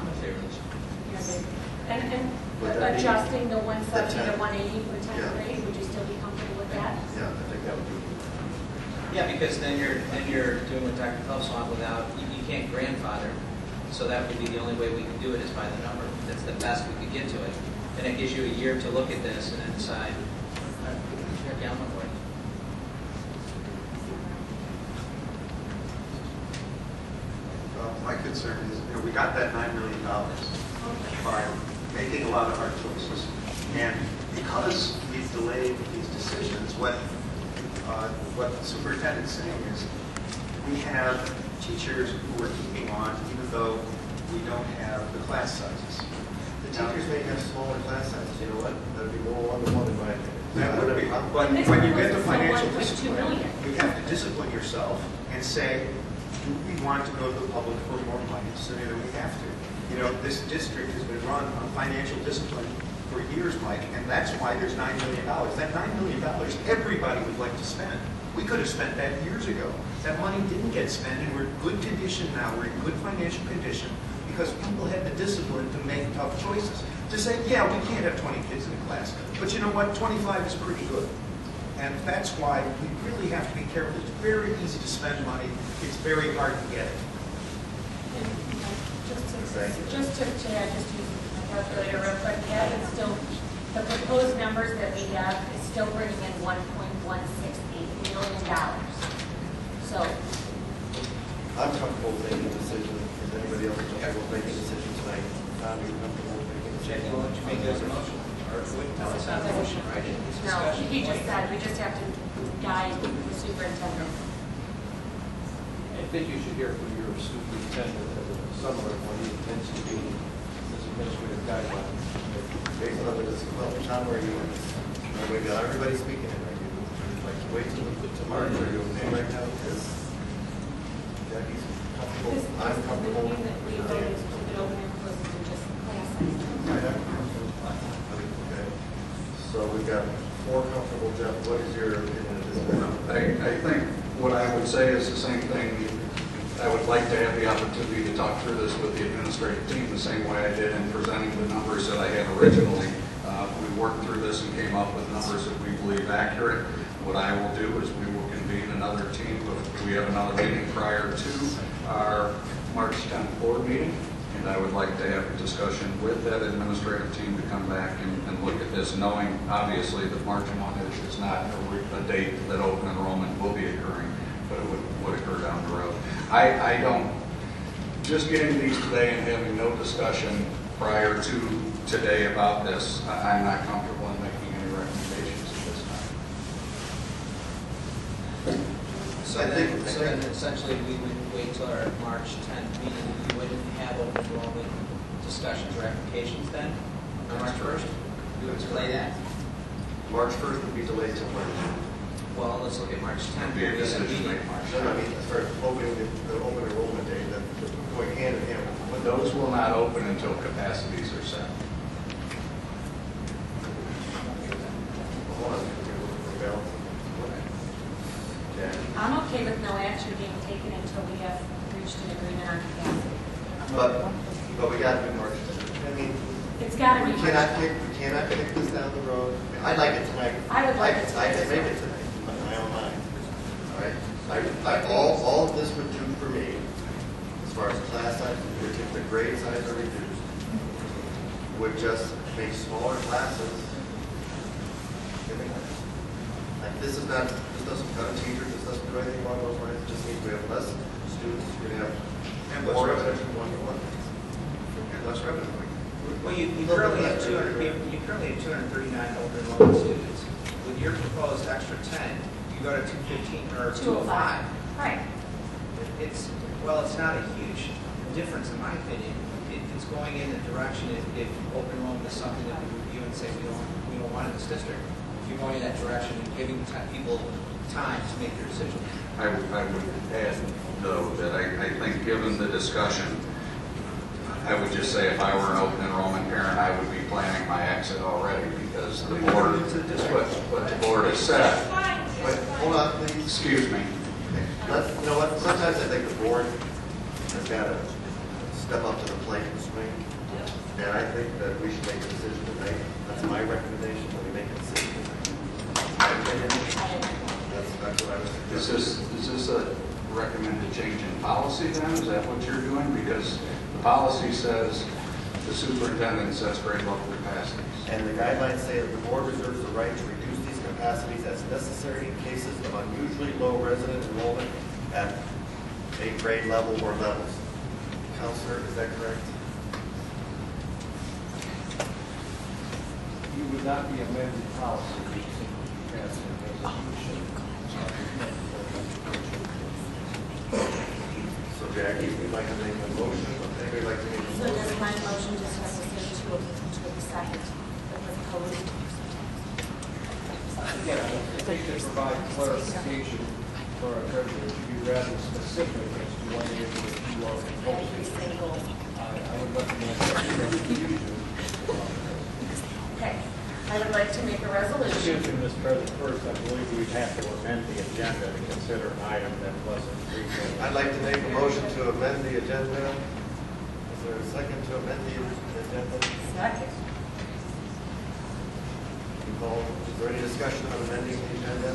in favor of this. And Would that be- adjusting the 170 the to 10? 180 for 10th Yeah. grade, would you still be comfortable with that? yeah, I think that would be. Yeah, because then you're doing what Dr. Phelps wanted without, you can't grandfather. So that would be the only way we can do it is by the number. That's the best we could get to it. And it gives you a year to look at this and then decide, yeah, I'm on board. My concern is, we got that $9 million by making a lot of hard choices. And because we've delayed these decisions, what the superintendent's saying is we have teachers who are keeping on even though we don't have the class sizes. The teachers may have smaller class sizes, you know what? That'd be more one-to-one in my opinion. That would be, but And this when you get proposal to is financial 1.2 discipline, million. you have to discipline yourself and say, do we want to go to the public for more money? So that we have to. This district has been run on financial discipline for years, Mike, and that's why there's $9 million. That $9 million, everybody would like to spend. We could have spent that years ago. That money didn't get spent, and we're in good condition now. We're in good financial condition because people had the discipline to make tough choices. To say, yeah, we can't have 20 kids in a class, but you know what? 25 is pretty good. And that's why we really have to be careful. It's very easy to spend money. It's very hard to get it. Just to use my calculator real quick, that is still, the proposed numbers that we have is still bringing in $1.168 million. So, I'm comfortable making a decision. Is anybody else comfortable making a decision tonight? Tom, are you comfortable making a decision? Jackie, why don't you make that as a motion? Or no, it's not a motion, right? It's no, discussion. he just said, we just have to guide the superintendent. I think you should hear from your superintendent as a summary of what he intends to do as administrative guidelines. Based on the, well, Tom, are you, we got everybody speaking in right now. Like, wait till March, are you okay right now with this? Jackie's comfortable, This I'm would comfortable. mean that we voted to keep it open and close it to just class size. Okay, so we've got more comfortable, Jeff, what is your opinion of this? I think what I would say is the same thing. I would like to have the opportunity to talk through this with the administrative team the same way I did in presenting the numbers that I had originally. We worked through this and came up with numbers that we believe accurate. What I will do is we will convene another team. We have another meeting prior to our March 10th board meeting, and I would like to have a discussion with that administrative team to come back and look at this, knowing obviously that March 1 is not a date that open enrollment will be occurring, but it would occur down the road. I don't, just getting these today and having no discussion prior to today about this, I'm not comfortable in making any recommendations at this time. So then essentially we would wait till our March 10th meeting. You wouldn't have open enrollment discussions or applications then on March 1st? You would delay that? March 1st would be delayed till March. Well, let's look at March 10th. Be a We have a decision meeting. made March. No, I mean, as far as opening the open enrollment day, that going hand in hand with Those will not open until capacities are set. Hold on. Okay. I'm okay with no action being taken until we have reached an agreement on capacity. But we got to do March 10th. I mean, It's got to we be. cannot kick this down the road. I'd like it tonight. I would like it I tonight. can make it tonight, but in my own mind. All right? All of this would do for me, as far as class size, if the grade size are reduced, would just make smaller classes. Like this doesn't cut a teacher, this doesn't do anything along those lines. It just means we have less students, we're going to have more revenue one-to-one, and less revenue. Well, you currently have 239 open enrollment students. With your proposed extra 10, you go to 215 or 205. Right. It's not a huge difference in my opinion. It's going in the direction if open enrollment is something that we review and say we don't want in this district. If you're going in that direction and giving people time to make their decision. I would add, though, that I think given the discussion, I would just say if I were an open enrollment parent, I would be planning my exit already because the board, what the board has said. Wait, hold on, please. Excuse me. You know what, sometimes I think the board has got to step up to the plate and swing. And I think that we should make a decision tonight. That's my recommendation, that we make a decision tonight. My opinion. That's what I was suggesting. Is this a recommended change in policy then? Is that what you're doing? Because the policy says the superintendent sets grade level capacities. And the guidelines say that the board reserves the right to reduce these capacities as necessary in cases of unusually low resident enrollment at a grade level or levels. Counselor, is that correct? You would not be amending policy. You simply pass a resolution. So Jackie, if you'd like to make a motion, anybody like to make a So motion? does my motion just have to say to accept the proposed? Yeah, I think to provide clarification for our treasurer, to be rather specific as to what it is that you are proposing. I would recommend confusion. Okay, I would like to make a resolution. Excuse me, Mr. President, first, I believe we'd have to amend the agenda to consider an item that wasn't previously. I'd like to make a motion to amend the agenda. Is there a second to amend the agenda? Second. Is there any discussion on amending the agenda?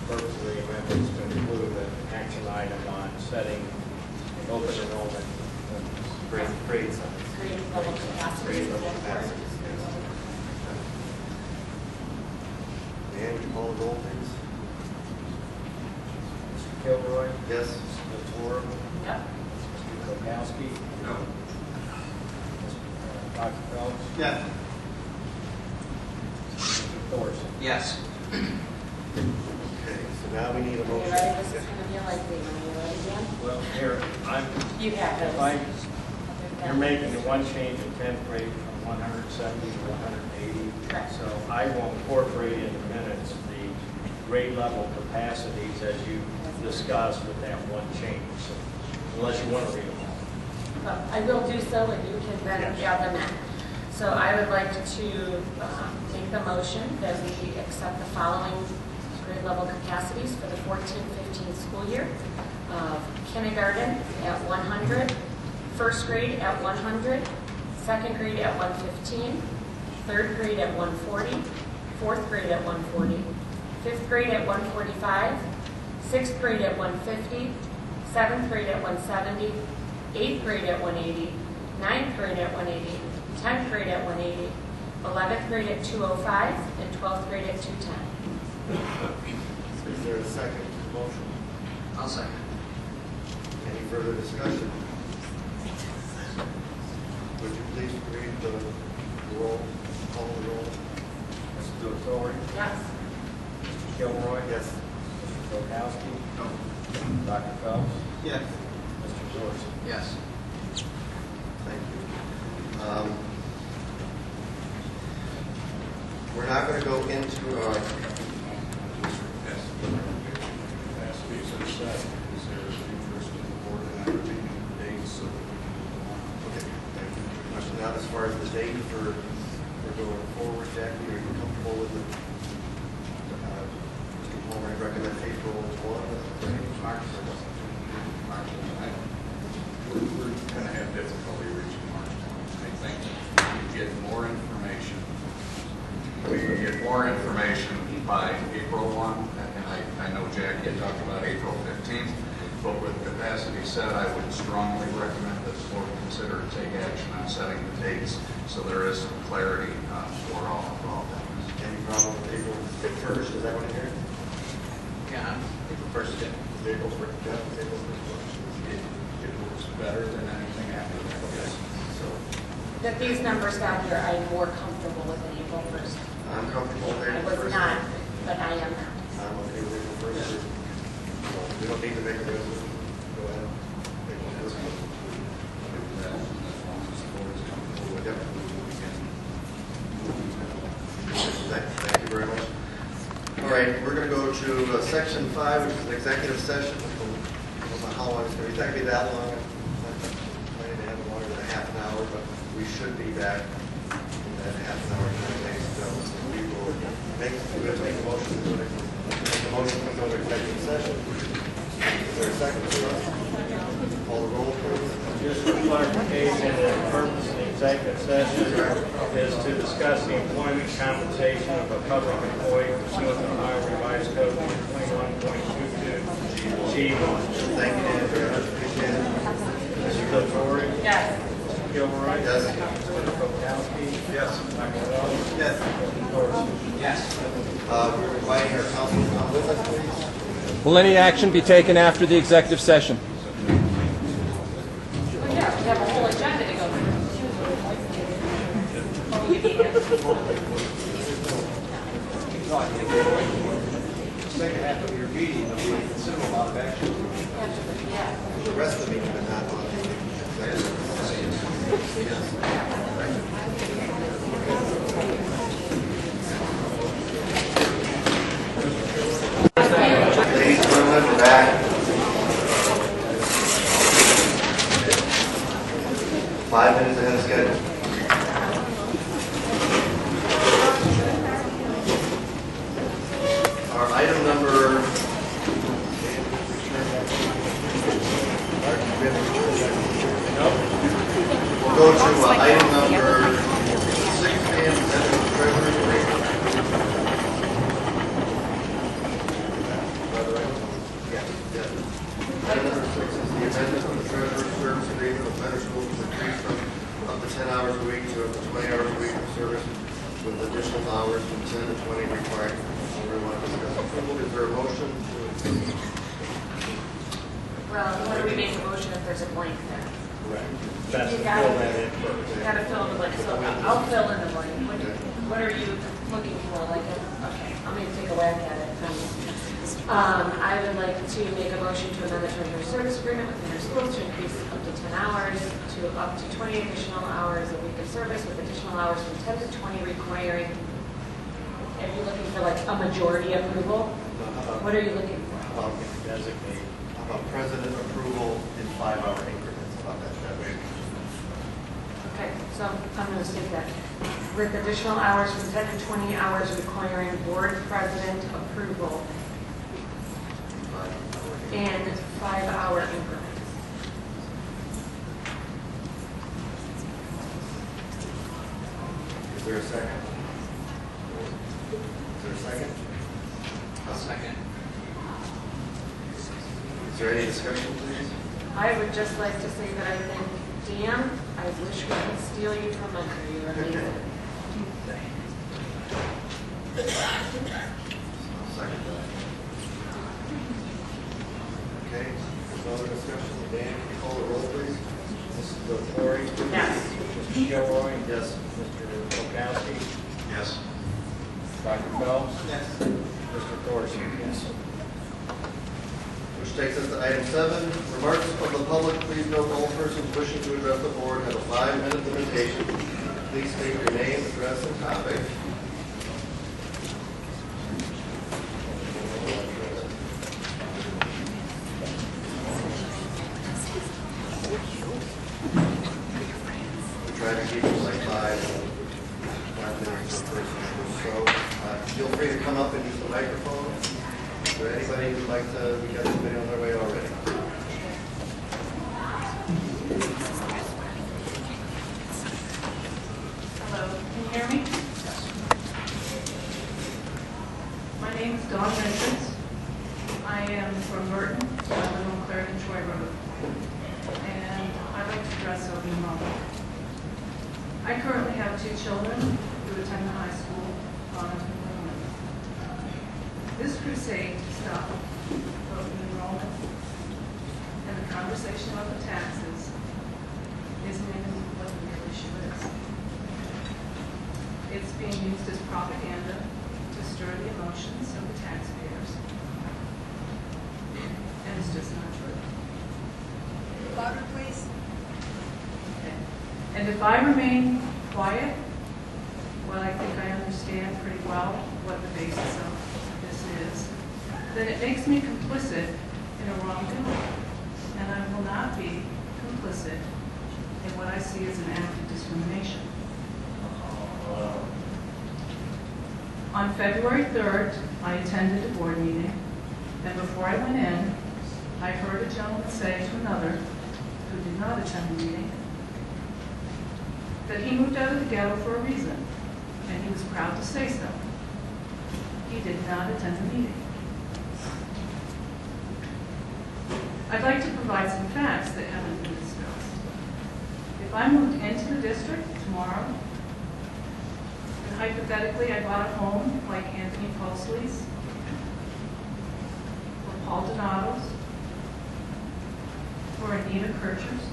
Purpose of the amendment is to include an action item on setting an open enrollment. Grade size. Grade level capacity. Grade level capacities, yes. Dan, would you call the roll, please? Mr. Kilroy? Yes. Ms. Moore? Yep. Mr. Kokowski? No. Dr. Phelps? Yes. Mr. Thorson? Yes. Okay, so now we need a Are you motion. ready? This is going to be a lengthy one. Are you ready, Dan? Well, here, You have those. you're making the one change in 10th grade from 170 to 180. Correct. So I will incorporate in the minutes the grade level capacities as you discussed with that one change, so, unless you want to read them all. I will do so, and you can then Yes. add them in. So I would like to make the motion that we accept the following grade level capacities for the 14-15 school year. Kindergarten at 100, first grade at 100, second grade at 115, third grade at 140, fourth grade at 140, fifth grade at 145, sixth grade at 150, seventh grade at 170, eighth grade at 180, ninth grade at 180, 10th grade at 180, 11th grade at 205, and 12th grade at 210. Is there a second motion? I'll second. Any further discussion? Would you please read the roll, call the roll? Mrs. Dottori? Yes. Mr. Gilroy? Yes. Mr. Dolkowski? No. Dr. Phelps? Yes. Mr. George? Yes. Thank you. We're not going to go into our... Capacities are set. Is there interest in the board in entertaining the dates so that we can move on? Okay, thank you very much. Now, as far as the date for going forward, Jackie, are you comfortable with the, Mr. Palmer, I recommend April 1? March. We're going to have difficulty reaching March 1. I think we get more information. We get more information by April 1, and I know Jackie had talked about April 15th, but with capacity set, I would strongly recommend that the board consider and take action on setting the dates so there is some clarity for all involved. Any problem with April 1st? Is that what you're hearing? Yeah, April 1st, yeah. April 1st, yeah, April 1st. It works better than anything after that. Yes. So, That these numbers down here, I'm more comfortable with than April 1st. I'm comfortable with I April 1st. was not, but I am now. I'm okay with April 1st. We don't need to make a resolution. Go ahead. April 1st. As long as the board is comfortable with it, we can Thank you very much. All right, we're going to go to section 5, which is an executive session. I don't know how long it's going to be. It's not going to be that long. I'm planning to have it longer than a half an hour, but we should be back in that half an hour time. So we will make a motion to make a motion to go to executive session. Is there a second to us? Call the roll, please. Just for clarification, the purpose of the executive session is to discuss the employment compensation of a public employee pursuant to Ohio Revised Code 21.22G1. Thank you, Dan, very much. Appreciate it. Mr. Dottori? Yes. Mr. Gilroy? Yes. Mr. Dolkowski? Yes. Dr. Wells? Yes. Mr. Dorsey? Yes. We're inviting our council to come with us, please. Will any action be taken after the executive session? Well, yeah, we have a whole agenda to go through. Oh, you need it. No, I think the second half of your meeting, there'll be a considerable amount of action. Yeah. The rest of the meeting, but not on the executive. Ladies and gentlemen, we're back. 5 minutes ahead of schedule. Our item number... We'll go to item number 6, and that's the treasurer's agreement. Item number 6 is the amendment of the treasurer's service agreement with Better Schools to increase from up to 10 hours a week to up to 20 hours a week of service with additional hours from 10 to 20 required. We want to discuss approval. Is there a motion to Well, what do we make a motion if there's a blank there? Best to You fill gotta- that in first. You gotta fill in the blank, so I'll fill in the blank. What are you looking for, like, okay, I'm gonna take a whack at it. I would like to make a motion to amend the treasurer's service agreement with Better Schools to increase up to 10 hours to up to 20 additional hours a week of service with additional hours from 10 to 20 requiring, are you looking for like a majority approval? What are you looking for? How about president approval in 5-hour increments? How about that way? Okay, so I'm going to state that. With additional hours from 10 to 20 hours requiring board president approval in 5-hour increments. Is there a second? Is there a second? I'll second. Is there any discussion, please? I would just like to say that I think, Dan, I wish we could steal you from under you. You're amazing. I'll second that. Okay, there's no other discussion. Dan, can you call the roll, please? Mrs. Lori? Yes. Mr. Gilroy? Yes. Mr. Polkowski? Yes. Dr. Phelps? Yes. Mr. Thorson? Yes. Which takes us to item 7, remarks from the public. Please note all persons wishing to address the board have a 5-minute limitation. Please state your name, address, and topic. We try to keep it like 5 minutes per person or so. Feel free to come up and use the microphone. Is there anybody who'd like to, we got somebody on their way already? Hello, can you hear me? My name is Dawn Richards. I am from Burton. I live on Clarendon Troy Road. And I'd like to address Enrollment. I currently have 2 children who attend the high school on Enrollment. This crusade to stop open enrollment and the conversation about the taxes isn't even what the real issue is. It's being used as propaganda to stir the emotions of the taxpayers. And it's just not true. Louder, please. Okay. And if I remain quiet, well, I think I understand pretty well what the basis of this is, then it makes me complicit in a wrongdoing. And I will not be complicit in what I see as an act of discrimination. On February 3rd, I attended a board meeting, and before I went in, I heard a gentleman say to another who did not attend the meeting that he moved out of the ghetto for a reason, and he was proud to say so. He did not attend the meeting. I'd like to provide some facts that haven't been discussed. If I moved into the district tomorrow, and hypothetically I bought a home like Anthony Posley's, or Paul Donato's, or Anita Kircher's,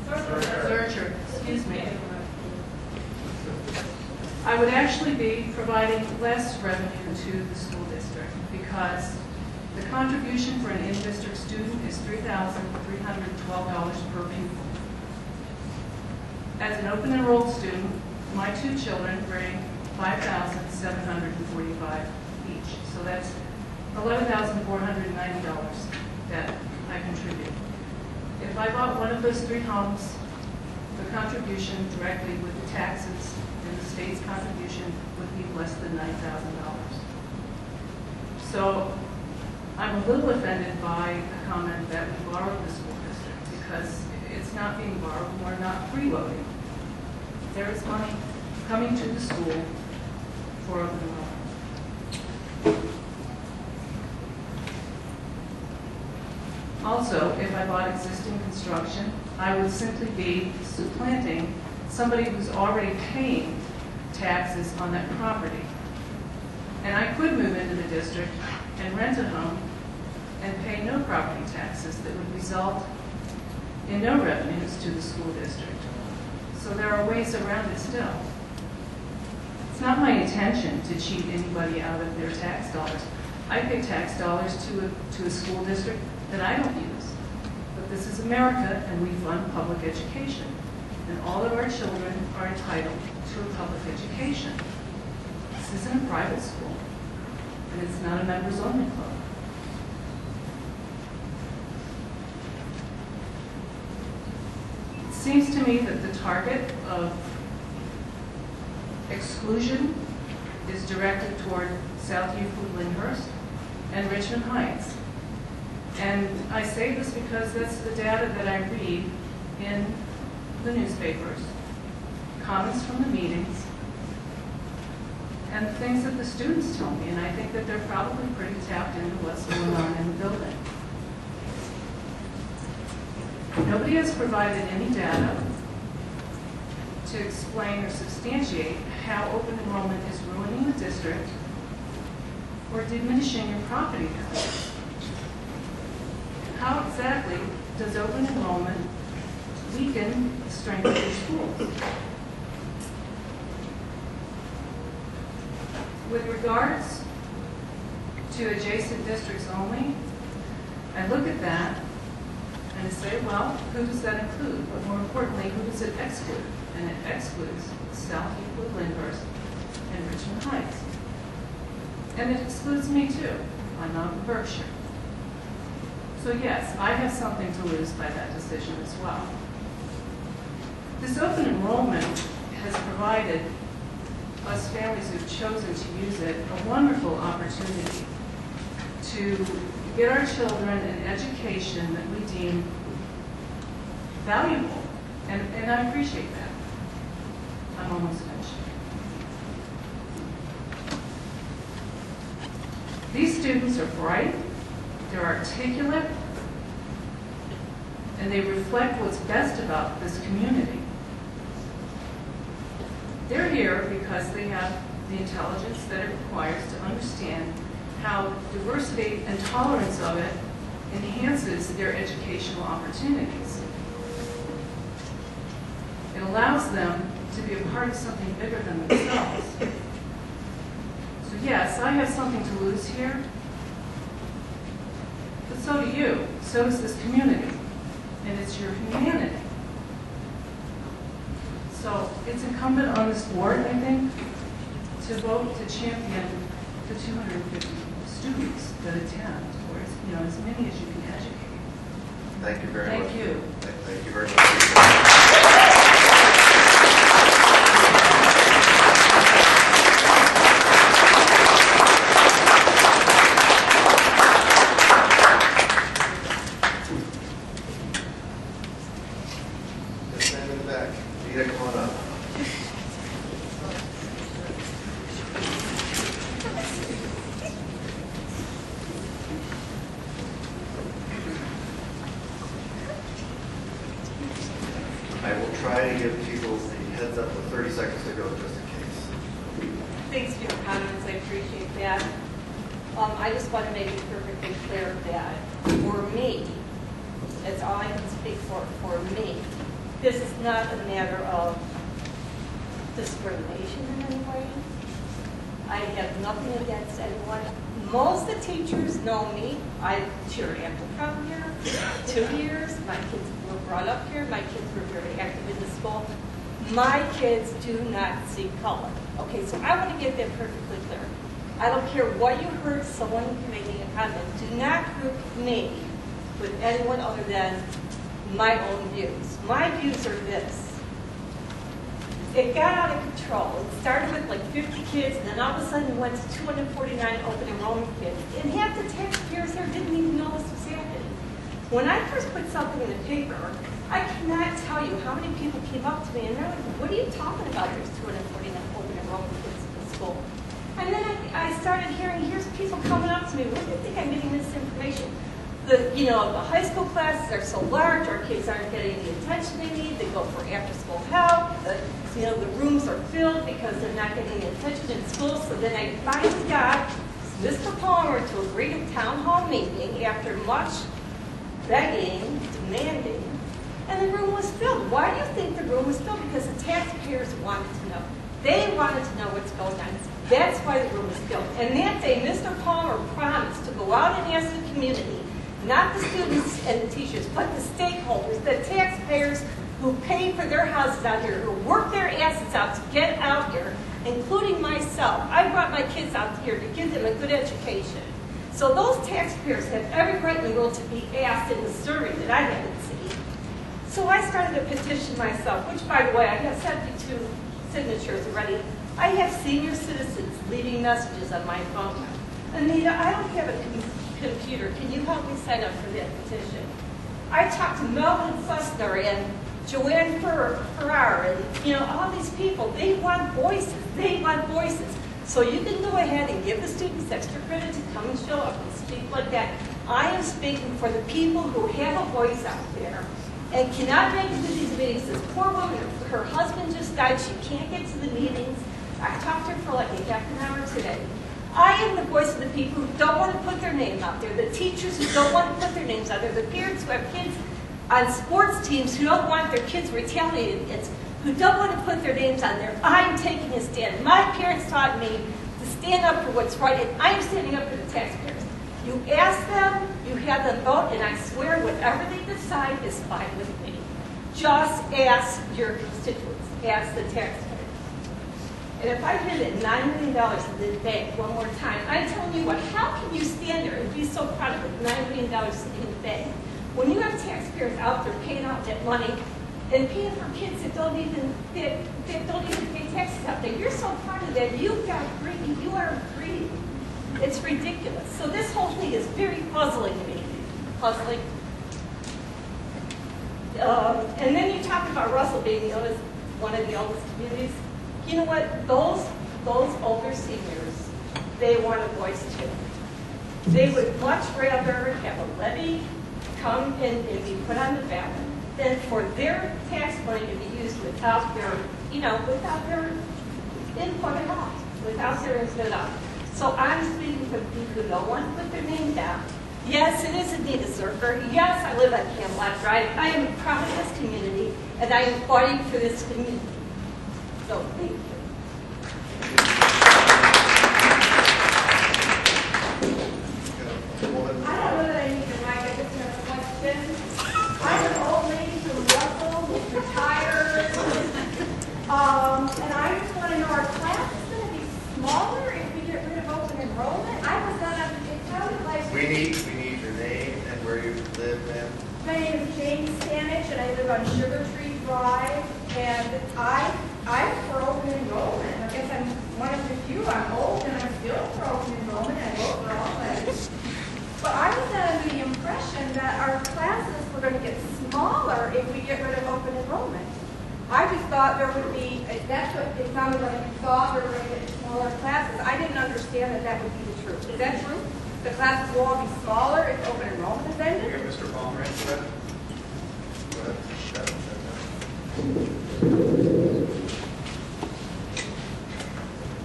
Zurcher, excuse me, I would actually be providing less revenue to the school district because the contribution for an in-district student is $3,312 per pupil. As an open enrolled student, my 2 children bring $5,745 each. So that's $11,490 that I contribute. If I bought one of those 3 homes, the contribution directly with the taxes and the state's contribution would be less than $9,000. So I'm a little offended by the comment that we borrowed the school district because it's not being borrowed. We're not freeloading. There is money coming to the school for open enrollment. Also, if I bought existing construction, I would simply be supplanting somebody who's already paying taxes on that property. And I could move into the district and rent a home and pay no property taxes that would result in no revenues to the school district. So there are ways around it still. It's not my intention to cheat anybody out of their tax dollars. I pay tax dollars to a school district that I don't use. But this is America, and we fund public education. And all of our children are entitled to a public education. This isn't a private school, and it's not a members-only club. seems to me that the target of exclusion is directed toward South Euclid Lyndhurst and Richmond Heights. And I say this because that's the data that I read in the newspapers, comments from the meetings, and the things that the students tell me. And I think that they're probably pretty tapped into what's going on in the building. Nobody has provided any data to explain or substantiate how open enrollment is ruining the district or diminishing your property values. How exactly does open enrollment weaken the strength of your schools? With regards to adjacent districts only, I look at that and say, well, who does that include? But more importantly, who does it exclude? And it excludes South Euclid, Lyndhurst, and Richmond Heights. And it excludes me too. I'm out in Berkshire. So yes, I have something to lose by that decision as well. This open enrollment has provided us families who've chosen to use it a wonderful opportunity to get our children an education that we deem valuable. And I appreciate that. I'm almost finished. These students are bright, they're articulate, and they reflect what's best about this community. They're here because they have the intelligence that it requires to understand how diversity and tolerance of it enhances their educational opportunities. It allows them to be a part of something bigger than themselves. So yes, I have something to lose here, but so do you. So does this community, and it's your humanity. So it's incumbent on this board, I think, to vote to champion the 250 students that attend, or as many as you can educate. Thank you very much. Thank you. Thank you very much. This man in the back. Rita, come on up. I will try to give people the heads up with 30 seconds to go just in case. Thanks for your comments, I appreciate that. I just want to make it perfectly clear that for me, that's all I can speak for me, this is not a matter of discrimination in any way. I have nothing against anyone. Most of the teachers know me. I cheered after prom here, 2 years. My kids were brought up here. My kids were very active in the school. My kids do not see color. Okay, so I want to get that perfectly clear. I don't care what you heard someone making a comment. Do not group me with anyone other than my own views. My views are this. It got out of control. It started with like 50 kids, and then all of a sudden it went to 249 open enrollment kids. And half the taxpayers there didn't even know this was happening. When I first put something in the paper, I cannot tell you how many people came up to me and they're like, what are you talking about? There's 249 open enrollment kids in the school. And then I started hearing, here's people coming up to me, where do you think I'm getting this information? The high school classes are so large, our kids aren't getting the attention they need. They go for after-school help. The rooms are filled because they're not getting the attention in school. So then I finally got Mr. Palmer to agree to town hall meeting after much begging, demanding, and the room was filled. Why do you think the room was filled? Because the taxpayers wanted to know. They wanted to know what's going on. That's why the room was filled. And that day, Mr. Palmer promised to go out and ask the community, not the students and the teachers, but the stakeholders, the taxpayers who pay for their houses out here, who work their asses out to get out here, including myself. I brought my kids out here to give them a good education. So those taxpayers have every right in the world to be asked in the survey that I haven't seen. So I started a petition myself, which, by the way, I have 72 signatures already. I have senior citizens leaving messages on my phone. Anita, I don't have a computer. Can you help me sign up for that petition? I talked to Melvin Fussner and Joanne Ferrar and, all these people. They want voices. They want voices. So you can go ahead and give the students extra credit to come and show up and speak like that. I am speaking for the people who have a voice out there and cannot make it to these meetings. This poor woman, her husband just died. She can't get to the meetings. I talked to her for like a half an hour today. I am the voice of the people who don't want to put their name out there, the teachers who don't want to put their names out there, the parents who have kids on sports teams who don't want their kids retaliated against, who don't want to put their names on there. I'm taking a stand. My parents taught me to stand up for what's right, and I'm standing up for the taxpayers. You ask them, you have them vote, and I swear whatever they decide is fine with me. Just ask your constituents, ask the taxpayers. And if I hit it $9 million in the bank one more time, I'm telling you what, how can you stand there and be so proud of it, $9 million in the bank? When you have taxpayers out there paying out that money and paying for kids that don't even pay taxes out there, you're so proud of that. You've got greedy. You are greedy. It's ridiculous. So this whole thing is very puzzling to me. Puzzling. And then you talked about Russell being one of the oldest communities. You know what? Those older seniors, they want a voice too. They would much rather have a levy come in and be put on the ballot than for their tax money to be used without their, without their input at all, without their input at all. So I'm speaking for people who don't want to put their name down. Yes, it is Anita Zerker. Yes, I live on Camelot Drive. I am proud of this community, and I am fighting for this community. So thank you. I don't know that I need to write. I just have a question. I'm an old lady from Russell who's retired. And I just want to know, our class is going to be smaller if we get rid of open enrollment? I was not it sounded like... We need your name and where you live, ma'am. My name is Jane Stanich, and I live on Sugar Tree Drive. And I'm for open enrollment. I guess I'm one of the few. I'm old and I'm still for open enrollment. I vote for all of it. But I was under the impression that our classes were going to get smaller if we get rid of open enrollment. I just thought there would be, that's what it sounded like you thought, we were going to get smaller classes. I didn't understand that would be the truth. Is that true? The classes will all be smaller if open enrollment is ended? We got Mr. Palmer answer that.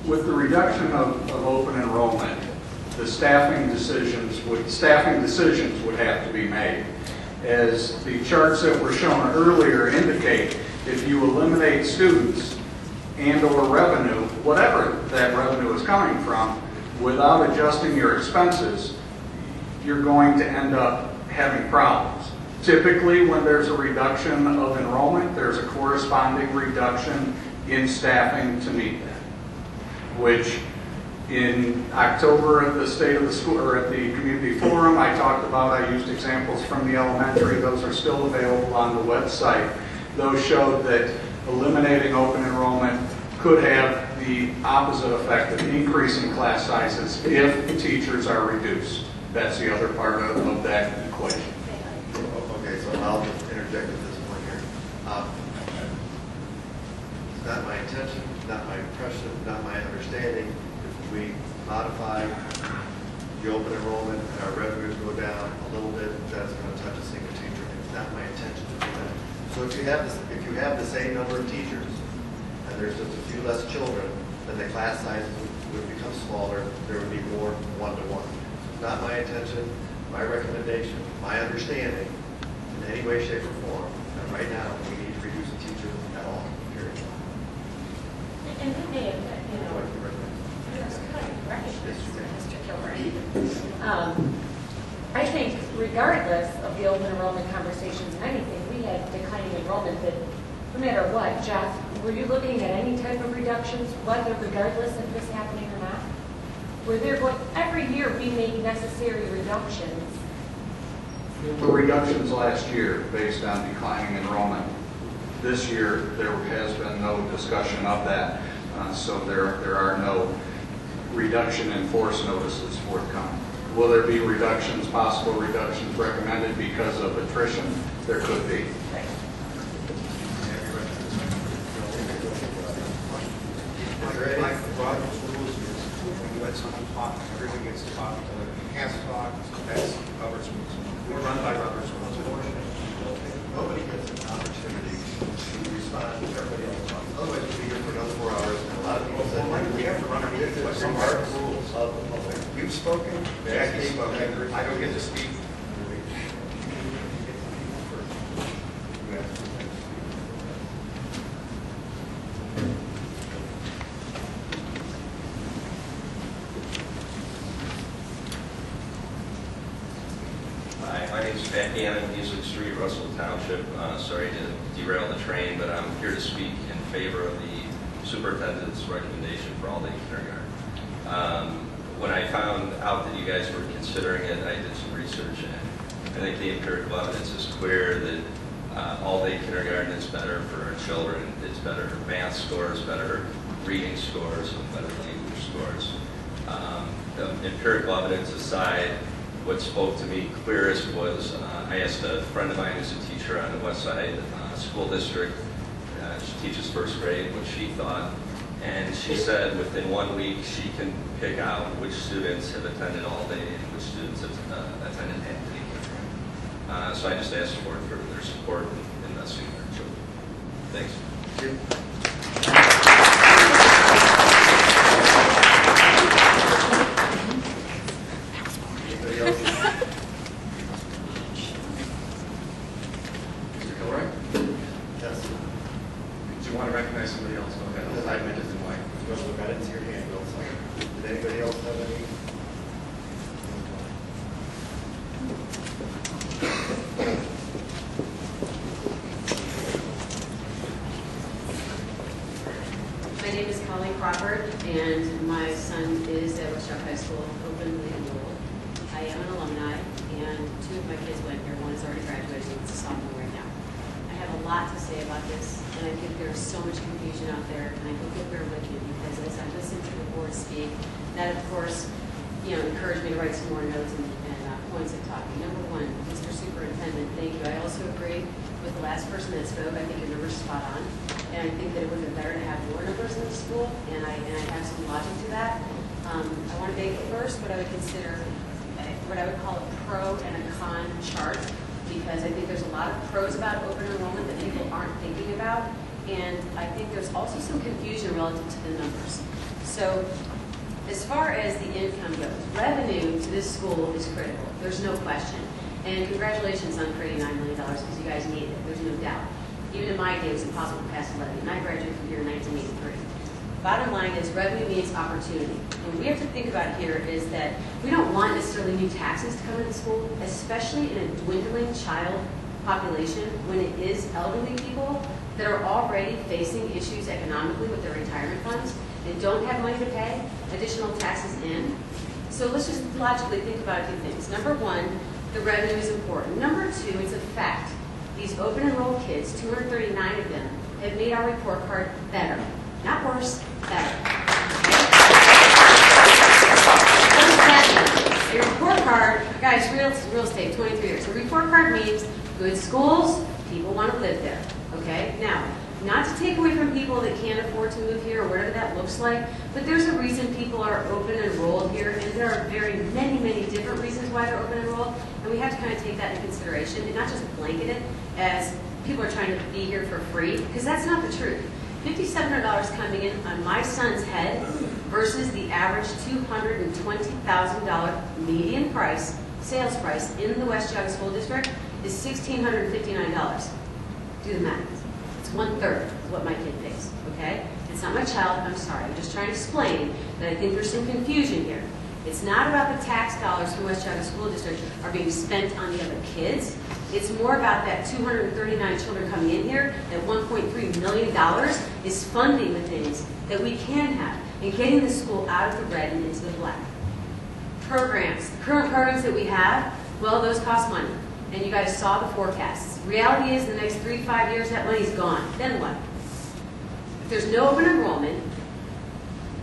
With the reduction of open enrollment, the staffing decisions would have to be made. As the charts that were shown earlier indicate, if you eliminate students and or revenue, whatever that revenue is coming from, without adjusting your expenses, you're going to end up having problems. Typically, when there's a reduction of enrollment, there's a corresponding reduction in staffing to meet that, which in October at the State of the School, or at the Community Forum, I talked about, I used examples from the elementary. Those are still available on the website. Those showed that eliminating open enrollment could have the opposite effect of increasing class sizes if teachers are reduced. That's the other part of that equation. Okay, so I'll just interject at this point here. It's not my intention, not my impression, not my understanding. If we modify the open enrollment and our revenues go down a little bit, that's going to touch a single teacher. It's not my intention to do that. So if you have the same number of teachers and there's just a few less children, then the class sizes would become smaller. There would be more one-to-one. It's not my intention, my recommendation, my understanding in any way, shape, or form that right now we need to reduce a teacher at all. Period. And we may have, Mr. Kilburn. I think regardless of the open enrollment conversations and anything, we had declining enrollment that no matter what, Jeff, were you looking at any type of reductions, whether regardless of this happening or not? Were there, every year we make necessary reductions were reductions last year based on declining enrollment. This year, there has been no discussion of that, so there are no reduction in force notices forthcoming. Will there be reductions, possible reductions recommended because of attrition? There could be. Like the Robert's rules is when you let someone talk, everyone gets to talk until they has to talk. That's Robert's rules. We're run by Robert's rules. Nobody gets an opportunity to respond to everybody else talking. Otherwise, we'll be here for another 4 hours, and a lot of people said, We have to run our meeting by some Robert's rules. of the public. You've spoken, Jackie's spoken, I don't get to speak. Hi, my name is Pat Gannon, Music Street, Russell Township. Sorry to derail the train, but I'm here to speak in favor of the superintendent's recommendation for all-day kindergarten. When I found out that you guys were considering it, I did some research, and I think the empirical evidence is clear that all-day kindergarten is better for our children. It's better math scores, better reading scores, and better language scores. The empirical evidence aside, what spoke to me clearest was I asked a friend of mine who's a teacher on the West Side School District. She teaches first grade, what she thought. And she said within 1 week she can pick out which students have attended all day and which students have attended half day. So I just asked for their support in investing in their children. Thanks. Anybody else? Mr. Kilroy? Yes. Do you want to recognize somebody else? Go ahead. I'll hide my different way. Just look at it, see your hand, Bill. Did anybody else have any? My name is Colleen Crawford, and my son is at West High School, openly enrolled. I am an alumni, and 2 of my kids went here. One is already graduating, it's a sophomore right now. I have a lot to say about this, and I think there's so much confusion out there, and I hope you'll bear with me, because as I listen to the board speak, that of course, encouraged me to write some more notes and points of talking. Number 1, Mr. Superintendent, thank you. I also agree with the last person that spoke. I think your numbers are spot on, and I think that it would have been better to have more numbers in the school, and I have some logic to that. I want to make first what I would consider what I would call a pro and a con chart, because I think there's a lot of pros about open enrollment that people aren't thinking about, and I think there's also some confusion relative to the numbers. So as far as the income goes, revenue to this school is critical. There's no question. And congratulations on creating $9 million, because you guys need it. There's no doubt. Even in my day, it was impossible to pass a levy, and I graduated from here in 1983. Bottom line is revenue means opportunity. And what we have to think about here is that we don't want necessarily new taxes to come into school, especially in a dwindling child population when it is elderly people that are already facing issues economically with their retirement funds and don't have money to pay additional taxes in. So let's just logically think about a few things. Number 1, the revenue is important. Number 2, it's a fact. These open enrolled kids, 239 of them, have made our report card better. Not worse, better. What does that mean? A report card, guys, real estate, 23 years. A report card means good schools, people want to live there. Okay? Now, not to take away from people that can't afford to move here or whatever that looks like, but there's a reason people are open enrolled here, and there are very many different reasons why they're open enrolled, and we have to kind of take that into consideration and not just blanket it as people are trying to be here for free, because that's not the truth. $5,700 coming in on my son's head versus the average $220,000 median price, sales price in the West Geauga School District is $1,659. Do the math. It's 1/3 of what my kid pays, okay? It's not my child, I'm sorry. I'm just trying to explain that I think there's some confusion here. It's not about the tax dollars from West Geauga School District are being spent on the other kids. It's more about that 239 children coming in here, that $1.3 million is funding the things that we can have and getting the school out of the red and into the black. Programs, the current programs that we have, well, those cost money. and you guys saw the forecasts. Reality is the next 3 to 5 years, that money's gone. Then what? If there's no open enrollment,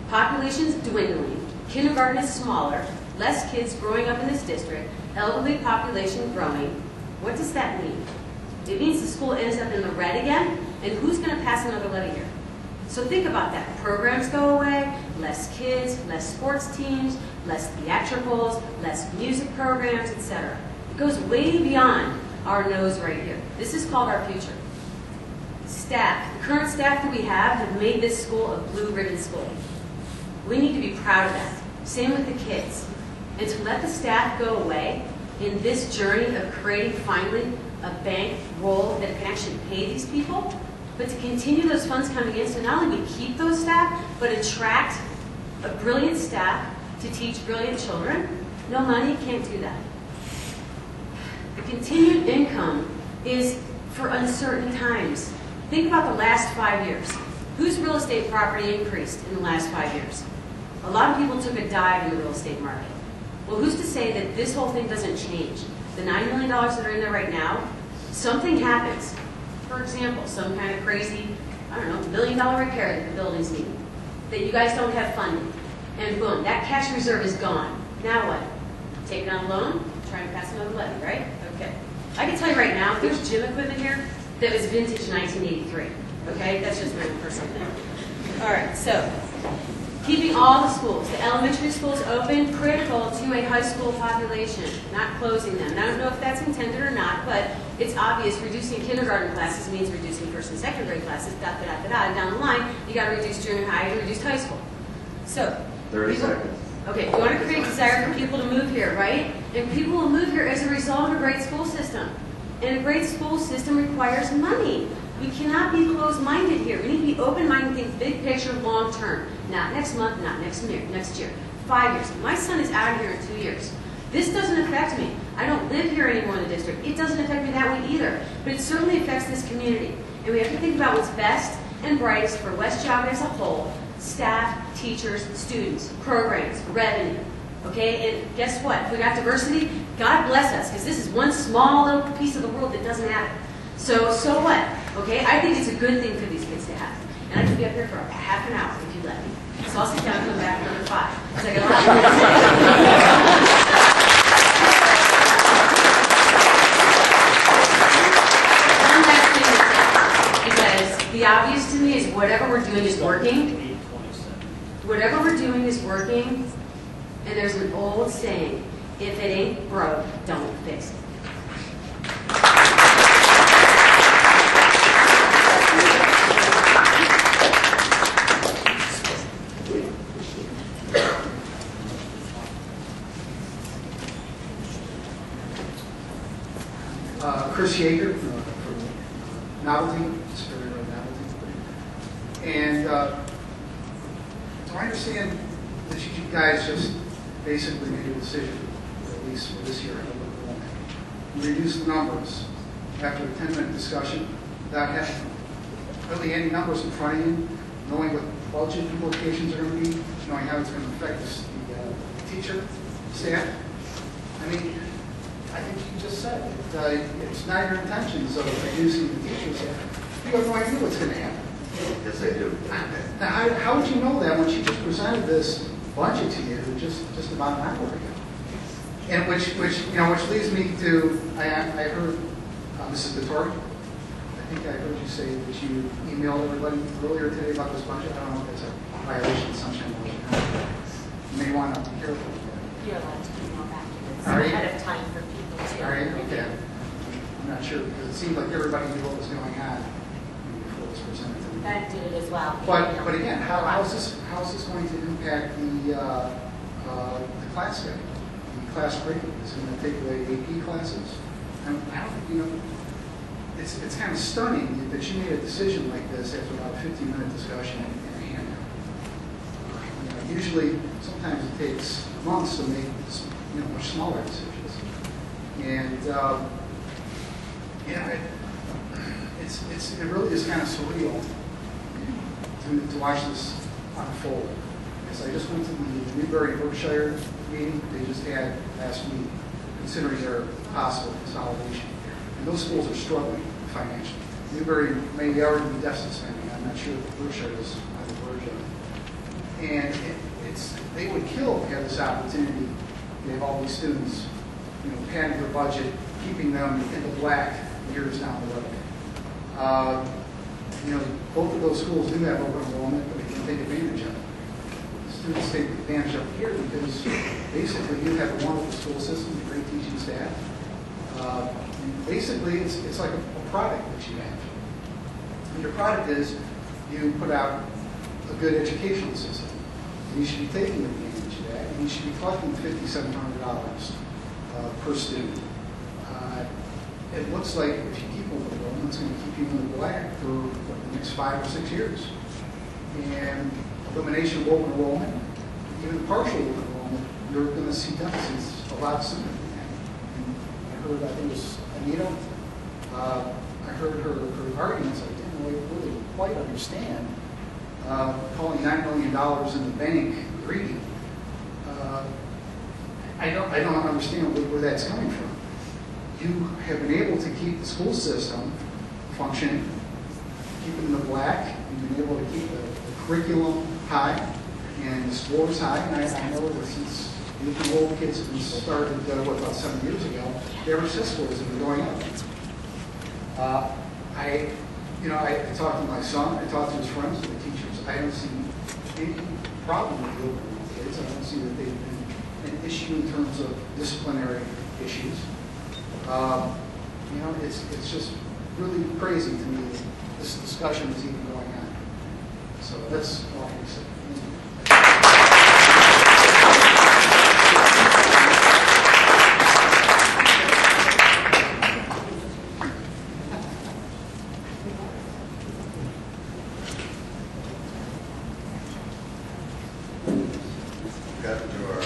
population's dwindling, kindergarten is smaller, less kids growing up in this district, elderly population growing, what does that mean? It means the school ends up in the red again, and who's going to pass another levy year? So think about that. Programs go away, less kids, less sports teams, less theatricals, less music programs, etc. It goes way beyond our nose right here. This is called our future. Staff, the current staff that we have made this school a blue ribbon school. We need to be proud of that. Same with the kids. And to let the staff go away in this journey of creating finally a bank roll that can actually pay these people, but to continue those funds coming in, so not only we keep those staff, but attract a brilliant staff to teach brilliant children, no money can't do that. The continued income is for uncertain times. Think about the last 5 years. Whose real estate property increased in the last 5 years? A lot of people took a dive in the real estate market. Well, who's to say that this whole thing doesn't change? The $9 million that are in there right now, something happens. For example, some kind of crazy, I don't know, $1 million repair that the buildings need, that you guys don't have funding. And boom, that cash reserve is gone. Now what? Take it on a loan, try and pass another levy, right? Okay. I can tell you right now, if there's gym equipment here that was vintage 1983, okay? That's just my own personal thing. All right, so keeping all the schools, the elementary schools open, critical to a high school population, not closing them. And I don't know if that's intended or not, but it's obvious reducing kindergarten classes means reducing first and second grade classes, and down the line, you got to reduce junior high and reduce high school. So, 30 seconds. Okay, you want to create desire for people to move here, right? And people will move here as a result of a great school system. And a great school system requires money. We cannot be closed-minded here. We need to be open-minded, think big picture, long-term. Not next month, not next year, 5 years. My son is out of here in 2 years. This doesn't affect me. I don't live here anymore in the district. It doesn't affect me that way either. But it certainly affects this community. And we have to think about what's best and brightest for WestGB as a whole, staff, teachers, students, programs, revenue. Okay, and guess what? If we got diversity, God bless us, because this is one small little piece of the world that doesn't have it. So what? Okay, I think it's a good thing for these kids to have. And I could be up here for half an hour if you let me. So I'll sit down and come back another 5. Because I got a lot more to say. One last thing to say, because the obvious to me is whatever we're doing is working. Whatever we're doing is working. And there's an old saying, if it ain't broke, don't fix it. Chris Yeager from Novelty, Superior Novelty. And do I understand that you guys just basically made a decision, at least for this year, reduce the numbers after a 10-minute discussion without having really any numbers in front of you, knowing what budget implications are going to be, knowing how it's going to affect the teacher, staff? I mean, I think you just said it's not your intentions of reducing the teachers. You have no idea what's going to happen. Yes, I do. Now, how would you know that when she just presented this budget to you just about an hour ago? And which leads me to I heard Mrs. Vittori. I think I heard you say that you emailed everybody earlier today about this budget. I don't know if that's a violation of sunshine law. You may want to be careful. You're allowed to email back to this Are you? ahead of time for people to. All right, okay. I'm not sure, because it seemed like everybody knew what was going on before it was presented to me. That did it as well. But again, how is this going to impact the class schedule? The class curriculum? Is it going to take away AP classes? I don't think, it's kind of stunning that you made a decision like this after about a 15-minute discussion in a handout. Usually, sometimes it takes months to make much smaller decisions. And it really is kind of surreal to watch this unfold. Because I just went to the Newbury Berkshire meeting they just had last week. considering their possible consolidation. And those schools are struggling financially. Newberry may already be deficit spending. I'm not sure if Berkshire is on the verge of it. And they would kill to have this opportunity to have all these students, padding their budget, keeping them in the black years down the road. Both of those schools do have open enrollment, but they can take advantage of it. Students take advantage of it here because basically you have a wonderful school system, a great teaching staff. Basically, it's like a product that you have. And your product is you put out a good educational system. And you should be taking advantage of that, and you should be collecting $5,700 per student. It looks like if you keep open enrollment, it's going to keep you in the black for the next 5 or 6 years. And elimination of open enrollment, even partial open enrollment, you're going to see deficits a lot sooner than that. And I heard, I think it was Anita, I heard her arguments I didn't really quite understand, calling $9 million in the bank greedy. I don't understand where that's coming from. You have been able to keep the school system functioning, keep it in the black, you've been able to keep the curriculum high and the scores high. And I know that since the old kids have been started, about 7 years ago, their test scores have been going up. I talked to my son, I talked to his friends, and the teachers. I don't see any problem with the open kids. I don't see that they've been an issue in terms of disciplinary issues. It's just really crazy to me that this discussion is even going on. So that's all I can say. Got to our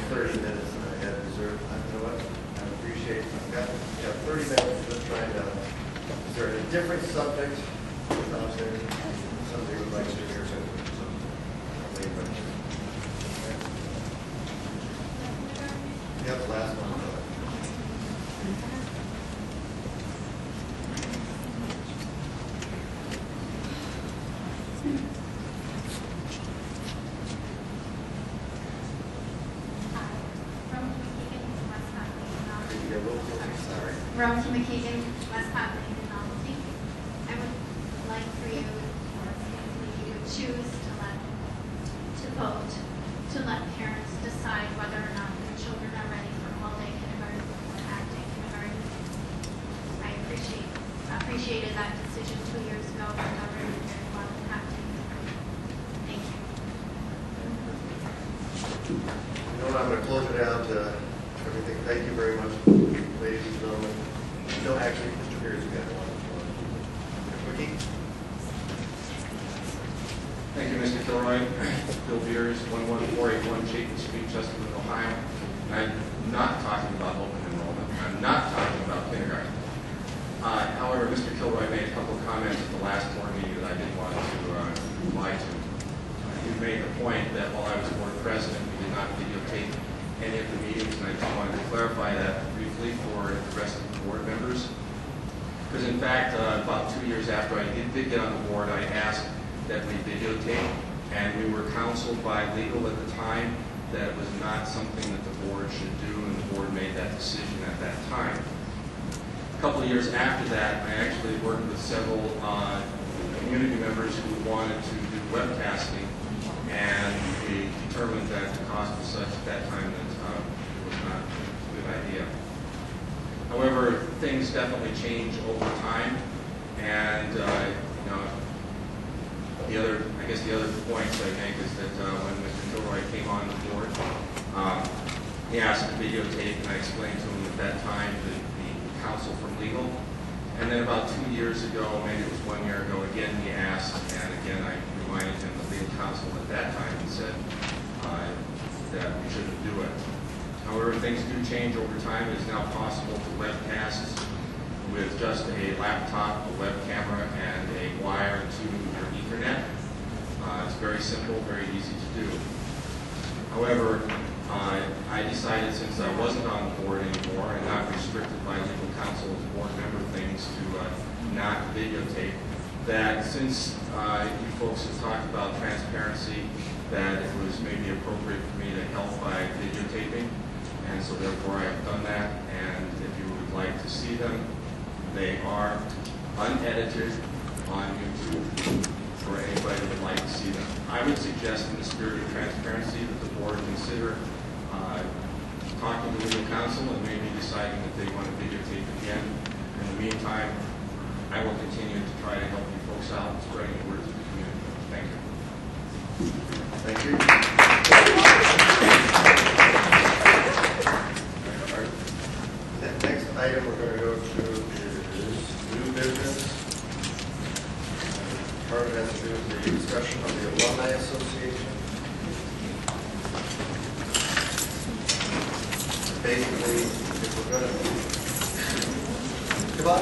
30 minutes that I had reserved. You know what? I appreciate it. I've got 30 minutes just trying to. Is there a different subject out there? Somebody would like to hear some. Yep, last one. Rose McKeegan, West Copley Technology. I would like for you, or if you choose to vote, to let parents decide whether or not their children are ready for all-day kindergarten or half-day kindergarten. I appreciated that decision 2 years ago when the governor very well in half-day kindergarten. Thank you. I'm going to close it out to everything. Thank you very much, ladies and gentlemen. No, actually, Mr. Beers, you got one. Ricky? Thank you, Mr. Kilroy. Bill Beers, 11481 Chapin Street, Chesterland, Ohio. I'm not talking about open enrollment. I'm not talking about kindergarten. However, Mr. Kilroy made a couple of comments at the last board meeting that I didn't want to reply to. You made the point that while I was board president, we did not videotape any of the meetings, and I just wanted to clarify that briefly for the rest of the board members. Because in fact, about 2 years after I did get on the board, I asked that we videotape, and we were counseled by legal at the time that it was not something that the board should do, and the board made that decision at that time. A couple of years after that, I actually worked with several community members who wanted to do webcasting, and we determined that the cost was such at that time that it was not a good idea. However, things definitely change over time, and the other points I make is that when Mr. Kilroy came on the board, he asked to videotape, and I explained to him at that time the counsel from legal. And then about 2 years ago, maybe it was 1 year ago, again he asked, and again I reminded him of legal counsel at that time and said that we shouldn't do it. However, things do change over time. It is now possible to webcast with just a laptop, a web camera, and a wire to your Ethernet. It's very simple, very easy to do. However, I decided, since I wasn't on the board anymore and not restricted by legal counsel's board member things, to not videotape, that since you folks have talked about transparency, that it was maybe appropriate for me to help by videotaping, and so therefore I have done that. And if you would like to see them, they are unedited on YouTube for anybody that would like to see them. I would suggest, in the spirit of transparency, that the board consider talking to legal counsel and maybe deciding that they want to videotape again. In the meantime, I will continue to try to help you folks out in spreading the word to the community. Thank you. Thank you. The next item we're going to go to is new business. Part of it has to do with the discussion of the Alumni Association. Basically, if we're going to come on,